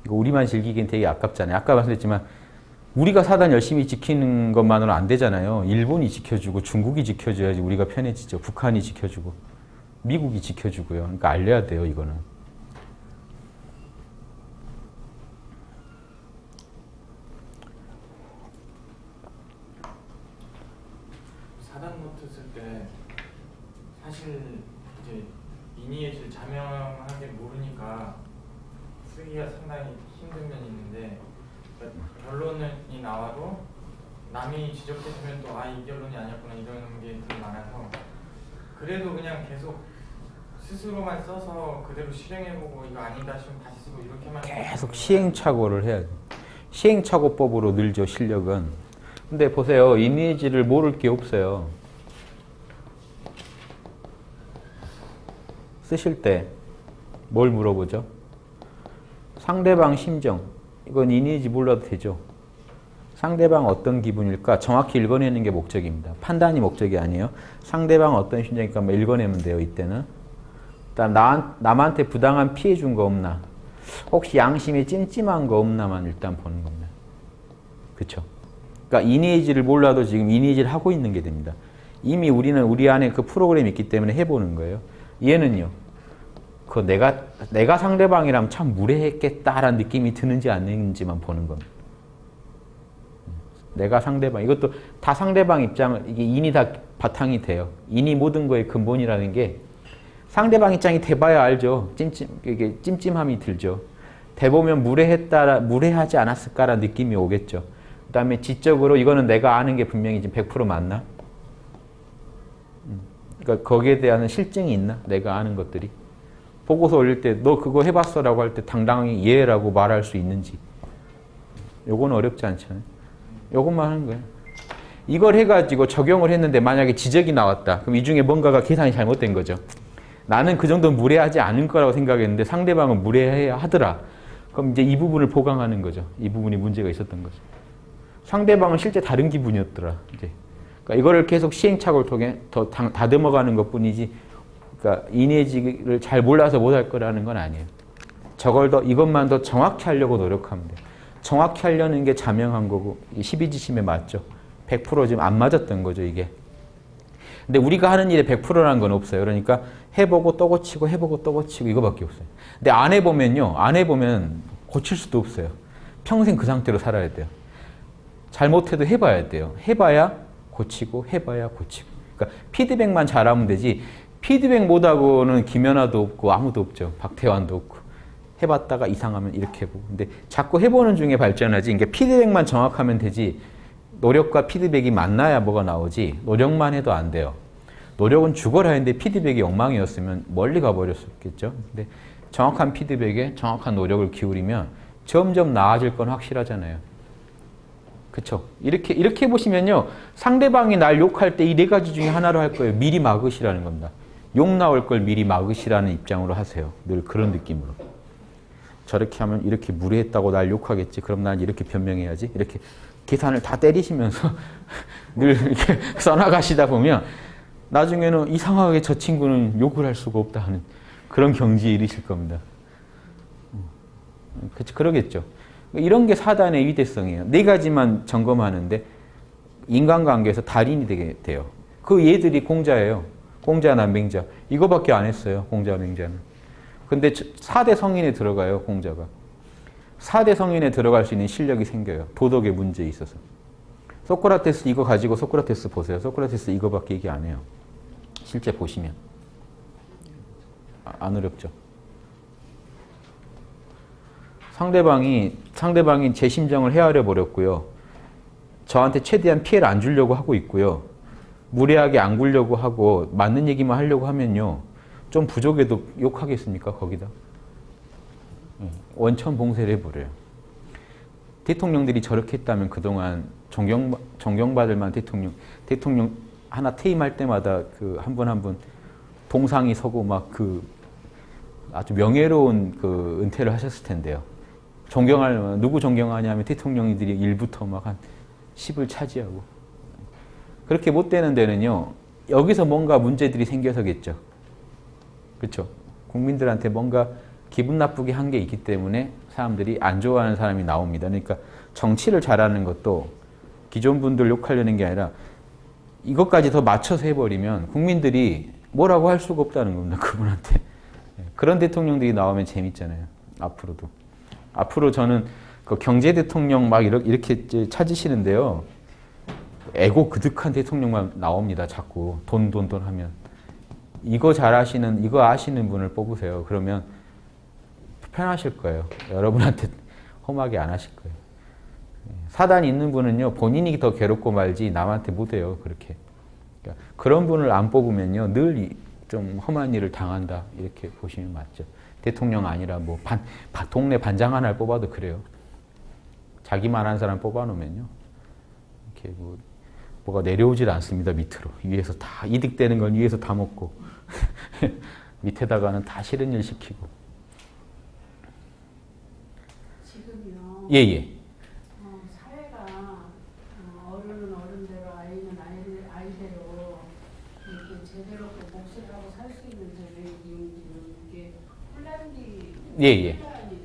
이거 우리만 즐기기엔 되게 아깝잖아요. 아까 말씀드렸지만 우리가 사단 열심히 지키는 것만으로는 안 되잖아요. 일본이 지켜주고 중국이 지켜줘야지 우리가 편해지죠. 북한이 지켜주고 미국이 지켜주고요. 그러니까 알려야 돼요, 이거는. 사단 노트 쓸 때 사실 이제 리니에이지를 자명하게 모르니까 쓰기가 상당히 힘든 면이 있는데, 그러니까 결론이 나와도 남이 지적해주면 또 이 결론이 아니었구나 이런 게 되게 많아서 그래도 그냥 계속 스스로만 써서 그대로 실행해보고 이거 아니다 싶으면 다시 쓰고 이렇게만 계속 시행착오를 해야 돼요. 시행착오법으로 늘죠, 실력은. 근데 보세요, 리니에이지를 모를 게 없어요. 쓰실 때 뭘 물어보죠? 상대방 심정. 이건 리니에이지 몰라도 되죠. 상대방 어떤 기분일까? 정확히 읽어내는 게 목적입니다. 판단이 목적이 아니에요. 상대방 어떤 심정일까? 읽어내면 돼요, 이때는. 일단 남한테 부당한 피해 준 거 없나? 혹시 양심에 찜찜한 거 없나만 일단 보는 겁니다. 그쵸? 그러니까 리니에이지를 몰라도 지금 리니에이지를 하고 있는 게 됩니다. 이미 우리는 우리 안에 그 프로그램이 있기 때문에 해보는 거예요. 얘는요, 내가 상대방이라면 참 무례했겠다라는 느낌이 드는지 안 드는지만 보는 겁니다. 내가 상대방, 이것도 다 상대방 입장을, 이게 인이 다 바탕이 돼요. 인이 모든 거의 근본이라는 게 상대방 입장이 돼봐야 알죠. 이게 찜찜함이 들죠. 돼보면 무례하지 않았을까라는 느낌이 오겠죠. 그 다음에 지적으로 이거는 내가 아는 게 분명히 지금 100% 맞나? 그러니까 거기에 대한 실증이 있나? 내가 아는 것들이. 보고서 올릴 때 너 그거 해봤어? 라고 할 때 당당히 예라고 말할 수 있는지. 요건 어렵지 않잖아요. 요것만 하는 거예요. 이걸 해가지고 적용을 했는데 만약에 지적이 나왔다. 그럼 이 중에 뭔가가 계산이 잘못된 거죠. 나는 그 정도는 무례하지 않을 거라고 생각했는데 상대방은 무례해야 하더라. 그럼 이제 이 부분을 보강하는 거죠. 이 부분이 문제가 있었던 거죠. 상대방은 실제 다른 기분이었더라. 이제. 그러니까 이거를 계속 시행착오를 통해 더 다듬어가는 것 뿐이지, 그러니까 리니에이지를 잘 몰라서 못할 거라는 건 아니에요. 이것만 더 정확히 하려고 노력하면 돼요. 정확히 하려는 게 자명한 거고, 12지심에 맞죠. 100% 지금 안 맞았던 거죠, 이게. 근데 우리가 하는 일에 100%라는 건 없어요. 그러니까 해보고 또 고치고 해보고 또 고치고 이거밖에 없어요. 근데 안 해보면 고칠 수도 없어요. 평생 그 상태로 살아야 돼요. 잘못해도 해봐야 돼요. 해봐야 고치고 해봐야 고치고. 그러니까 피드백만 잘하면 되지, 피드백 못하고는 김연아도 없고 아무도 없죠. 박태환도 없고. 해봤다가 이상하면 이렇게 해보고. 근데 자꾸 해보는 중에 발전하지, 그러니까 피드백만 정확하면 되지, 노력과 피드백이 만나야 뭐가 나오지, 노력만 해도 안 돼요. 노력은 죽어라 했는데 피드백이 엉망이었으면 멀리 가버렸겠죠. 근데 정확한 피드백에 정확한 노력을 기울이면 점점 나아질 건 확실하잖아요. 그쵸? 이렇게 보시면요, 상대방이 날 욕할 때 이 네 가지 중에 하나로 할 거예요. 미리 막으시라는 겁니다. 욕 나올 걸 미리 막으시라는 입장으로 하세요. 늘 그런 느낌으로. 저렇게 하면 이렇게 무례했다고 날 욕하겠지. 그럼 난 이렇게 변명해야지. 이렇게 계산을 다 때리시면서 늘 이렇게 써나가시다 보면 나중에는 이상하게 저 친구는 욕을 할 수가 없다 하는 그런 경지에 이르실 겁니다. 그러겠죠. 이런 게 사단의 위대성이에요. 네 가지만 점검하는데 인간관계에서 달인이 되게 돼요. 그 얘들이 공자예요. 공자나 맹자. 이거밖에 안 했어요. 공자, 맹자는. 근데 4대 성인에 들어가요. 공자가. 4대 성인에 들어갈 수 있는 실력이 생겨요. 도덕의 문제에 있어서. 소크라테스 이거 가지고 소크라테스 보세요. 소크라테스 이거밖에 얘기 안 해요. 실제 보시면. 안 어렵죠. 상대방이 제 심정을 헤아려 버렸고요. 저한테 최대한 피해를 안 주려고 하고 있고요. 무례하게 안 굴려고 하고 맞는 얘기만 하려고 하면요. 좀 부족해도 욕하겠습니까? 거기다. 원천 봉쇄를 해버려요. 대통령들이 저렇게 했다면 그동안 존경받을 만한 대통령 하나 퇴임할 때마다 그 한 분 한 분 동상이 서고 막 그 아주 명예로운 그 은퇴를 하셨을 텐데요. 누구 존경하냐면 대통령들이 1부터 막 한 10을 차지하고. 그렇게 못 되는 데는요, 여기서 뭔가 문제들이 생겨서겠죠. 그렇죠? 국민들한테 뭔가 기분 나쁘게 한 게 있기 때문에 사람들이 안 좋아하는 사람이 나옵니다. 그러니까 정치를 잘하는 것도 기존 분들 욕하려는 게 아니라 이것까지 더 맞춰서 해버리면 국민들이 뭐라고 할 수가 없다는 겁니다. 그분한테. 그런 대통령들이 나오면 재밌잖아요. 앞으로도. 앞으로 저는 그 경제 대통령 막 이렇게 찾으시는데요. 에고 그득한 대통령만 나옵니다. 자꾸 돈 하면. 이거 아시는 분을 뽑으세요. 그러면 편하실 거예요. 여러분한테 험하게 안 하실 거예요. 사단이 있는 분은요, 본인이 더 괴롭고 말지 남한테 못해요. 그렇게. 그러니까 그런 분을 안 뽑으면요, 늘 좀 험한 일을 당한다. 이렇게 보시면 맞죠. 대통령 아니라 뭐 동네 반장 하나를 뽑아도 그래요. 자기만 한 사람 뽑아놓으면요, 이렇게 뭐가 내려오질 않습니다. 밑으로. 위에서 다 이득되는 건 위에서 다 먹고 밑에다가는 다 싫은 일 시키고. 지금요. 예예. 사회가 어른은 어른대로 아이는 아이대로 이렇게 제대로 몫을 하고 살 수 있는 지금 이게 혼란기 예예.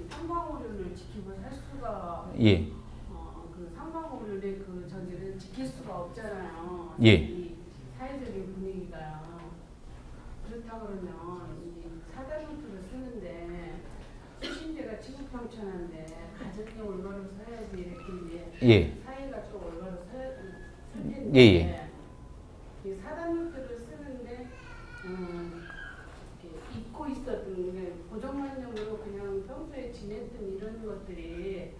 상방오륜을 지키고 살 수가 예. 그 상방오륜의 그 전제를 지킬 수가 없잖아요. 예. 이 사회적인 분위기가요. 그렇다 그러면 이 사단노트를 쓰는데 수신제가 치국평천한데 가정이 올바로 서야지 이렇게 이제 예. 사회가 좀 올바로 설 텐데 예. 이 사단노트를 쓰는데 이렇게 잊고 있었던 게 고정관념으로 그냥 평소에 지냈던 이런 것들이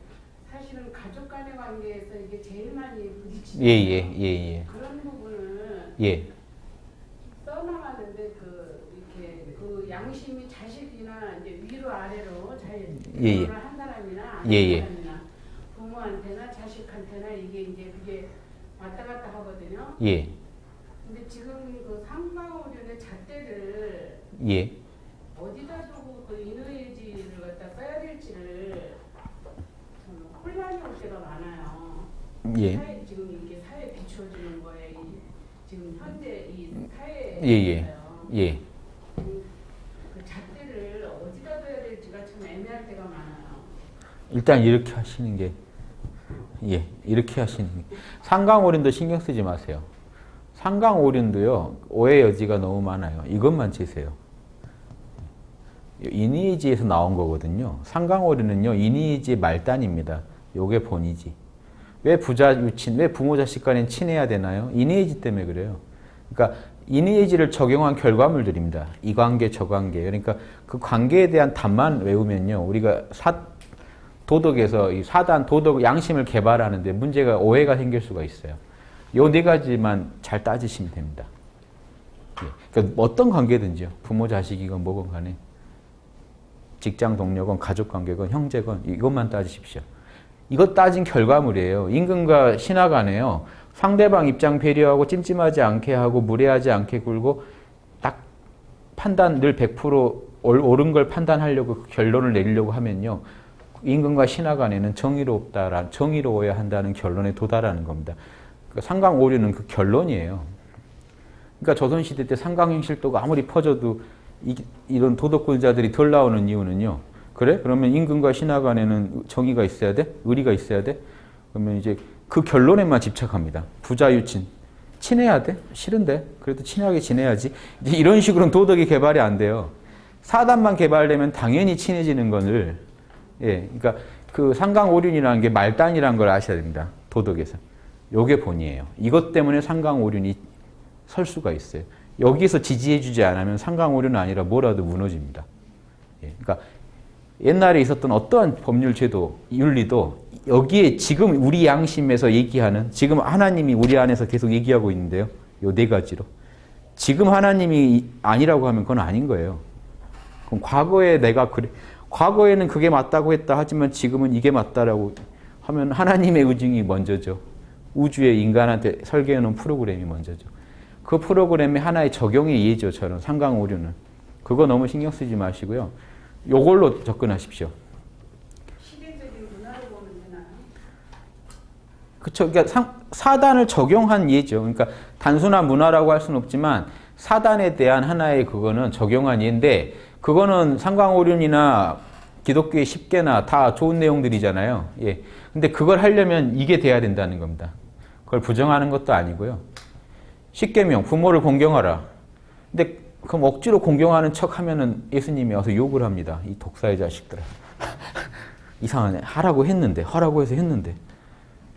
사실은 가족 간의 관계에서 이게 제일 많이 부딪히는 예. 그런 부분을 예. 써나가는데 이렇게 그 양심이 자식이나 이제 위로 아래로 예. 결혼을 한 사람이나 안 한 예. 사람이나 부모한테나 자식한테나 이게 이제 그게 왔다 갔다 하거든요. 예. 근데 지금 그 상방오륜의 잣대를 예. 어디다 두고 그 인의지를 갖다 써야 될지를 좀 혼란이 올 때가 많아요. 예. 지금 이게 사회에 비추어지는 거에 지금 현재 이 사회에 예. 그 잣대를 어디다 둬야 될지가 참 애매할 때가 많아요. 일단 이렇게 하시는 게 상강오륜도 신경 쓰지 마세요. 상강오륜도요, 오해 여지가 너무 많아요. 이것만 치세요. 인의지에서 나온 거거든요. 상강오륜은요, 인의지의 말단입니다. 요게 본이지. 왜 부자 유친, 왜 부모 자식 간엔 친해야 되나요? 인의지 때문에 그래요. 그러니까 인의지를 적용한 결과물들입니다. 이 관계, 저 관계. 그러니까 그 관계에 대한 답만 외우면요, 우리가 도덕에서 이 사단, 도덕, 양심을 개발하는데 문제가, 오해가 생길 수가 있어요. 요 네 가지만 잘 따지시면 됩니다. 그러니까 어떤 관계든지요. 부모, 자식이건 뭐건 간에. 직장 동료건, 가족 관계건, 형제건, 이것만 따지십시오. 이것 따진 결과물이에요. 임금과 신하 간에요. 상대방 입장 배려하고 찜찜하지 않게 하고 무례하지 않게 굴고 딱 판단 늘 100% 옳은 걸 판단하려고 결론을 내리려고 하면요. 임금과 신하 간에는 정의로워야 한다는 결론에 도달하는 겁니다. 그러니까 상강오륜은 그 결론이에요. 그러니까 조선시대 때 상강행실도가 아무리 퍼져도 이런 도덕군자들이 덜 나오는 이유는요. 그래? 그러면 임금과 신하 간에는 정의가 있어야 돼? 의리가 있어야 돼? 그러면 이제 그 결론에만 집착합니다. 부자유친. 친해야 돼? 싫은데? 그래도 친하게 지내야지. 이제 이런 식으로는 도덕이 개발이 안 돼요. 사단만 개발되면 당연히 친해지는 것을, 예, 그러니까 그 상강오륜이라는 게 말단이라는 걸 아셔야 됩니다. 도덕에서. 요게 본이에요. 이것 때문에 상강오륜이 설 수가 있어요. 여기서 지지해주지 않으면 상강오륜은 아니라 뭐라도 무너집니다. 예, 그러니까 옛날에 있었던 어떠한 법률 제도, 윤리도 여기에 지금 우리 양심에서 얘기하는, 지금 하나님이 우리 안에서 계속 얘기하고 있는데요. 요 네 가지로. 지금 하나님이 아니라고 하면 그건 아닌 거예요. 그럼 과거에 내가 그래, 과거에는 그게 맞다고 했다 하지만 지금은 이게 맞다라고 하면 하나님의 의중이 먼저죠. 우주에 인간한테 설계해 놓은 프로그램이 먼저죠. 그 프로그램의 하나의 적용의 예죠. 저는 상강오륜은. 그거 너무 신경 쓰지 마시고요. 요걸로 접근하십시오. 시대적인 문화로 보면 되나요? 그렇죠. 그러니까 사단을 적용한 예죠. 그러니까 단순한 문화라고 할 수는 없지만 사단에 대한 하나의 그거는 적용한 예인데 그거는 상강오륜이나 기독교의 10개나 다 좋은 내용들이잖아요. 예. 근데 그걸 하려면 이게 돼야 된다는 겁니다. 그걸 부정하는 것도 아니고요. 10계명, 부모를 공경하라. 근데 그럼 억지로 공경하는 척 하면은 예수님이 와서 욕을 합니다. 이 독사의 자식들아. 이상하네. 하라고 했는데, 하라고 해서 했는데.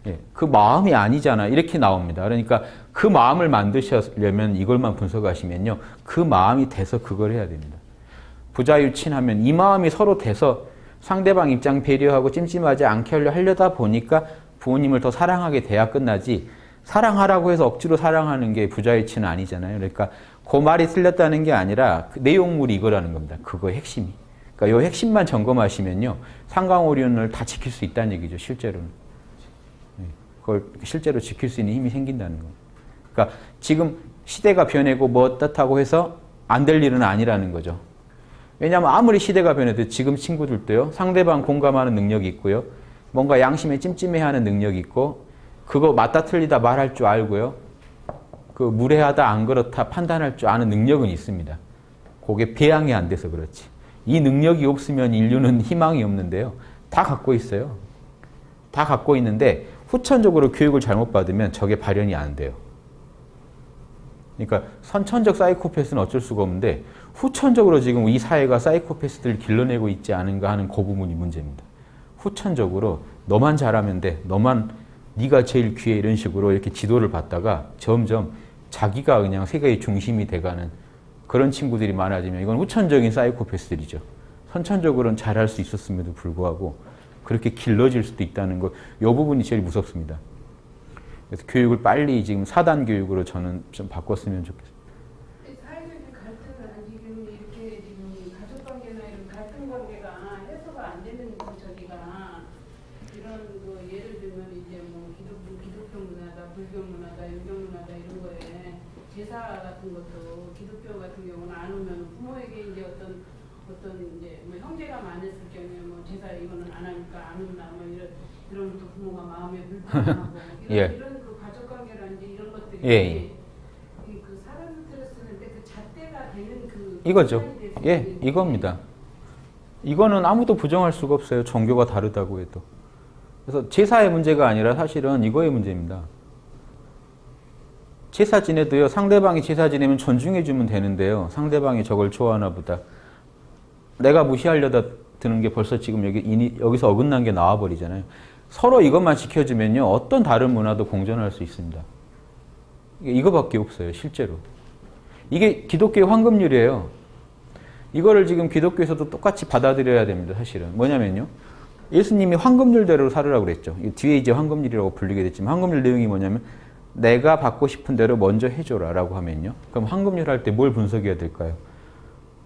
예, 그 마음이 아니잖아. 이렇게 나옵니다. 그러니까 그 마음을 만드시려면 이걸만 분석하시면요. 그 마음이 돼서 그걸 해야 됩니다. 부자유친하면 이 마음이 서로 돼서 상대방 입장 배려하고 찜찜하지 않게 하려다 보니까 부모님을 더 사랑하게 돼야 끝나지 사랑하라고 해서 억지로 사랑하는 게 부자유친은 아니잖아요. 그러니까 그 말이 틀렸다는 게 아니라 그 내용물이 이거라는 겁니다. 그거의 핵심이. 그러니까 이 핵심만 점검하시면요. 상강오륜을 다 지킬 수 있다는 얘기죠. 실제로는. 그걸 실제로 지킬 수 있는 힘이 생긴다는 거예요. 그러니까 지금 시대가 변하고 뭐 어떻다고 해서 안 될 일은 아니라는 거죠. 왜냐하면 아무리 시대가 변해도 지금 친구들도요. 상대방 공감하는 능력이 있고요. 뭔가 양심에 찜찜해하는 능력이 있고 그거 맞다 틀리다 말할 줄 알고요. 그 무례하다 안 그렇다 판단할 줄 아는 능력은 있습니다. 그게 배양이 안 돼서 그렇지. 이 능력이 없으면 인류는 희망이 없는데요. 다 갖고 있어요. 다 갖고 있는데 후천적으로 교육을 잘못 받으면 저게 발현이 안 돼요. 그러니까 선천적 사이코패스는 어쩔 수가 없는데 후천적으로 지금 이 사회가 사이코패스들을 길러내고 있지 않은가 하는 그 부분이 문제입니다. 후천적으로 너만 잘하면 돼. 너만 네가 제일 귀해 이런 식으로 이렇게 지도를 받다가 점점 자기가 그냥 세계의 중심이 돼가는 그런 친구들이 많아지면 이건 후천적인 사이코패스들이죠. 선천적으로는 잘할 수 있었음에도 불구하고 그렇게 길러질 수도 있다는 거, 이 부분이 제일 무섭습니다. 그래서 교육을 빨리 지금 사단 교육으로 저는 좀 바꿨으면 좋겠습니다. 사회적인 갈등은 지금 이렇게 지금 가족관계나 이런 갈등 관계가 해소가 안 되는 저기가 이런 거 예를 들면 이제 뭐 기독교 문화다, 불교 문화다, 유교 문화다 이런 거에 제사 같은 것도 기독교 같은 경우는 안 오면 부모에게 이제 어떤 이제 뭐 형제가 많았을 경우에 뭐 제사 이거는 안 하니까 안 온다 뭐 이런 또 부모가 마음에 불편하고 예. 이런 그 가족관계라든지 이런 것들이 예. 그 사람들을 쓰는데 그 잣대가 되는 그 이거죠. 예, 이겁니다. 이거는 아무도 부정할 수가 없어요. 종교가 다르다고 해도. 그래서 제사의 문제가 아니라 사실은 이거의 문제입니다. 제사 지내도요. 상대방이 제사 지내면 존중해주면 되는데요. 상대방이 저걸 좋아하나 보다. 내가 무시하려다 드는 게 벌써 지금 여기서 어긋난 게 나와버리잖아요. 서로 이것만 지켜주면요. 어떤 다른 문화도 공존할 수 있습니다. 이거밖에 없어요. 실제로. 이게 기독교의 황금률이에요. 이거를 지금 기독교에서도 똑같이 받아들여야 됩니다. 사실은. 뭐냐면요. 예수님이 황금률대로 살으라고 그랬죠. 뒤에 이제 황금률이라고 불리게 됐지만 황금률 내용이 뭐냐면 내가 받고 싶은 대로 먼저 해줘라 라고 하면요. 그럼 황금률 할 때 뭘 분석해야 될까요?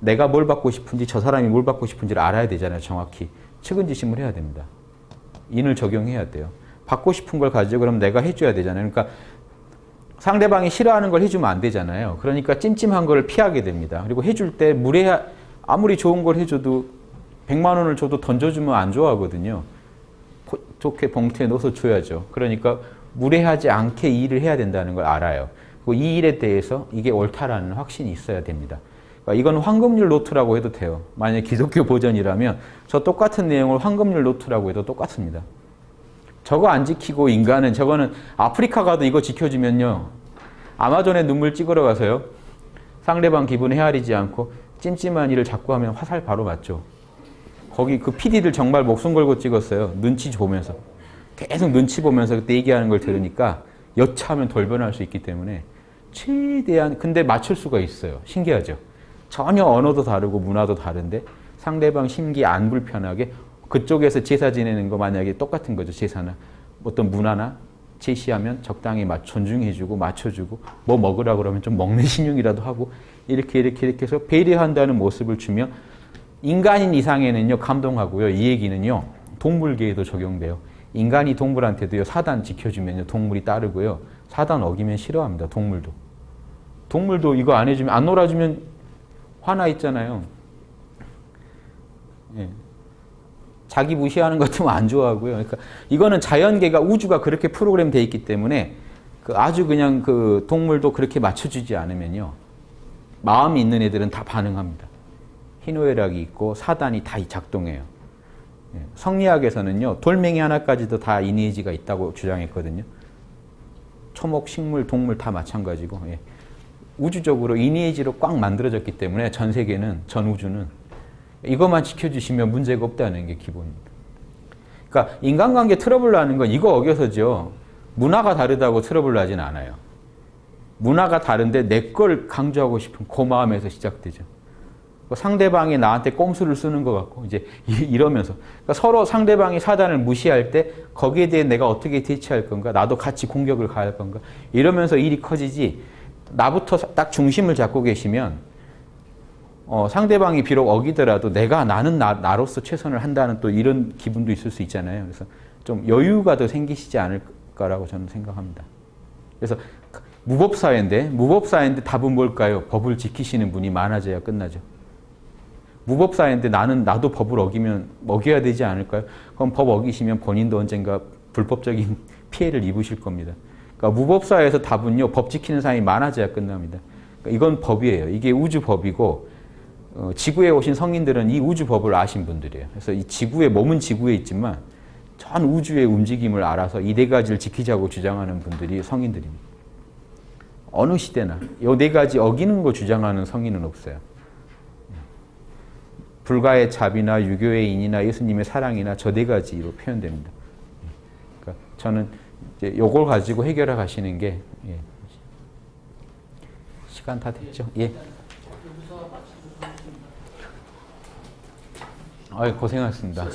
내가 뭘 받고 싶은지 저 사람이 뭘 받고 싶은지를 알아야 되잖아요. 정확히. 측은지심을 해야 됩니다. 인을 적용해야 돼요. 받고 싶은 걸 가지고 그럼 내가 해줘야 되잖아요. 그러니까 상대방이 싫어하는 걸 해주면 안 되잖아요. 그러니까 찜찜한 걸 피하게 됩니다. 그리고 해줄 때 아무리 좋은 걸 해줘도 100만 원을 줘도 던져주면 안 좋아하거든요. 좋게 봉투에 넣어서 줘야죠. 그러니까 무례하지 않게 일을 해야 된다는 걸 알아요. 그리고 이 일에 대해서 이게 옳다라는 확신이 있어야 됩니다. 그러니까 이건 황금률 노트라고 해도 돼요. 만약에 기독교 버전이라면 저 똑같은 내용을 황금률 노트라고 해도 똑같습니다. 저거 안 지키고 인간은 저거는 아프리카 가도 이거 지켜주면요. 아마존에 눈물 찍으러 가서요. 상대방 기분 헤아리지 않고 찜찜한 일을 자꾸 하면 화살 바로 맞죠. 거기 그 PD들 정말 목숨 걸고 찍었어요. 눈치 보면서. 계속 눈치 보면서 그때 얘기하는 걸 들으니까 여차하면 돌변할 수 있기 때문에 최대한 근데 맞출 수가 있어요. 신기하죠. 전혀 언어도 다르고 문화도 다른데 상대방 심기 안 불편하게 그쪽에서 제사 지내는 거 만약에 똑같은 거죠. 제사나 어떤 문화나 제시하면 적당히 존중해주고 맞춰주고 뭐 먹으라 그러면 좀 먹는 신용이라도 하고 이렇게 해서 배려한다는 모습을 주며 인간인 이상에는요 감동하고요. 이 얘기는요 동물계에도 적용돼요. 인간이 동물한테도요 사단 지켜주면요 동물이 따르고요. 사단 어기면 싫어합니다. 동물도 이거 안 해주면 안 놀아주면 화나 있잖아요. 예. 자기 무시하는 것 같으면 안 좋아하고요. 그러니까 이거는 자연계가 우주가 그렇게 프로그램 돼 있기 때문에 아주 그냥 그 동물도 그렇게 맞춰주지 않으면요 마음이 있는 애들은 다 반응합니다. 희노애락이 있고 사단이 다 작동해요. 예. 성리학에서는요 돌멩이 하나까지도 다 이니에지가 있다고 주장했거든요. 초목, 식물, 동물 다 마찬가지고 예. 우주적으로 이니에지로 꽉 만들어졌기 때문에 전 세계는 전 우주는 이것만 지켜주시면 문제가 없다는 게 기본입니다. 그러니까 인간관계 트러블 나는 건 이거 어겨서죠. 문화가 다르다고 트러블 나진 않아요. 문화가 다른데 내 걸 강조하고 싶은 그 마음에서 시작되죠. 상대방이 나한테 꼼수를 쓰는 것 같고 이제 이러면서 그러니까 서로 상대방이 사단을 무시할 때 거기에 대해 내가 어떻게 대처할 건가, 나도 같이 공격을 가할 건가 이러면서 일이 커지지. 나부터 딱 중심을 잡고 계시면 상대방이 비록 어기더라도 나는 나로서 최선을 한다는 또 이런 기분도 있을 수 있잖아요. 그래서 좀 여유가 더 생기시지 않을까라고 저는 생각합니다. 그래서 무법사회인데 답은 뭘까요? 법을 지키시는 분이 많아져야 끝나죠. 무법사회인데 나도 법을 어겨야 되지 않을까요? 그럼 법 어기시면 본인도 언젠가 불법적인 피해를 입으실 겁니다. 그러니까 무법사회에서 답은요, 법 지키는 사람이 많아져야 끝납니다. 그러니까 이건 법이에요. 이게 우주법이고, 지구에 오신 성인들은 이 우주법을 아신 분들이에요. 그래서 이 몸은 지구에 있지만 전 우주의 움직임을 알아서 이 네 가지를 지키자고 주장하는 분들이 성인들입니다. 어느 시대나 이 네 가지 어기는 거 주장하는 성인은 없어요. 불가의 자비나 유교의 인이나 예수님의 사랑이나 저 네 가지로 표현됩니다. 그러니까 저는 이제 요걸 가지고 해결해 가시는 게 시간 다 됐죠? 예. 아유, 고생하셨습니다.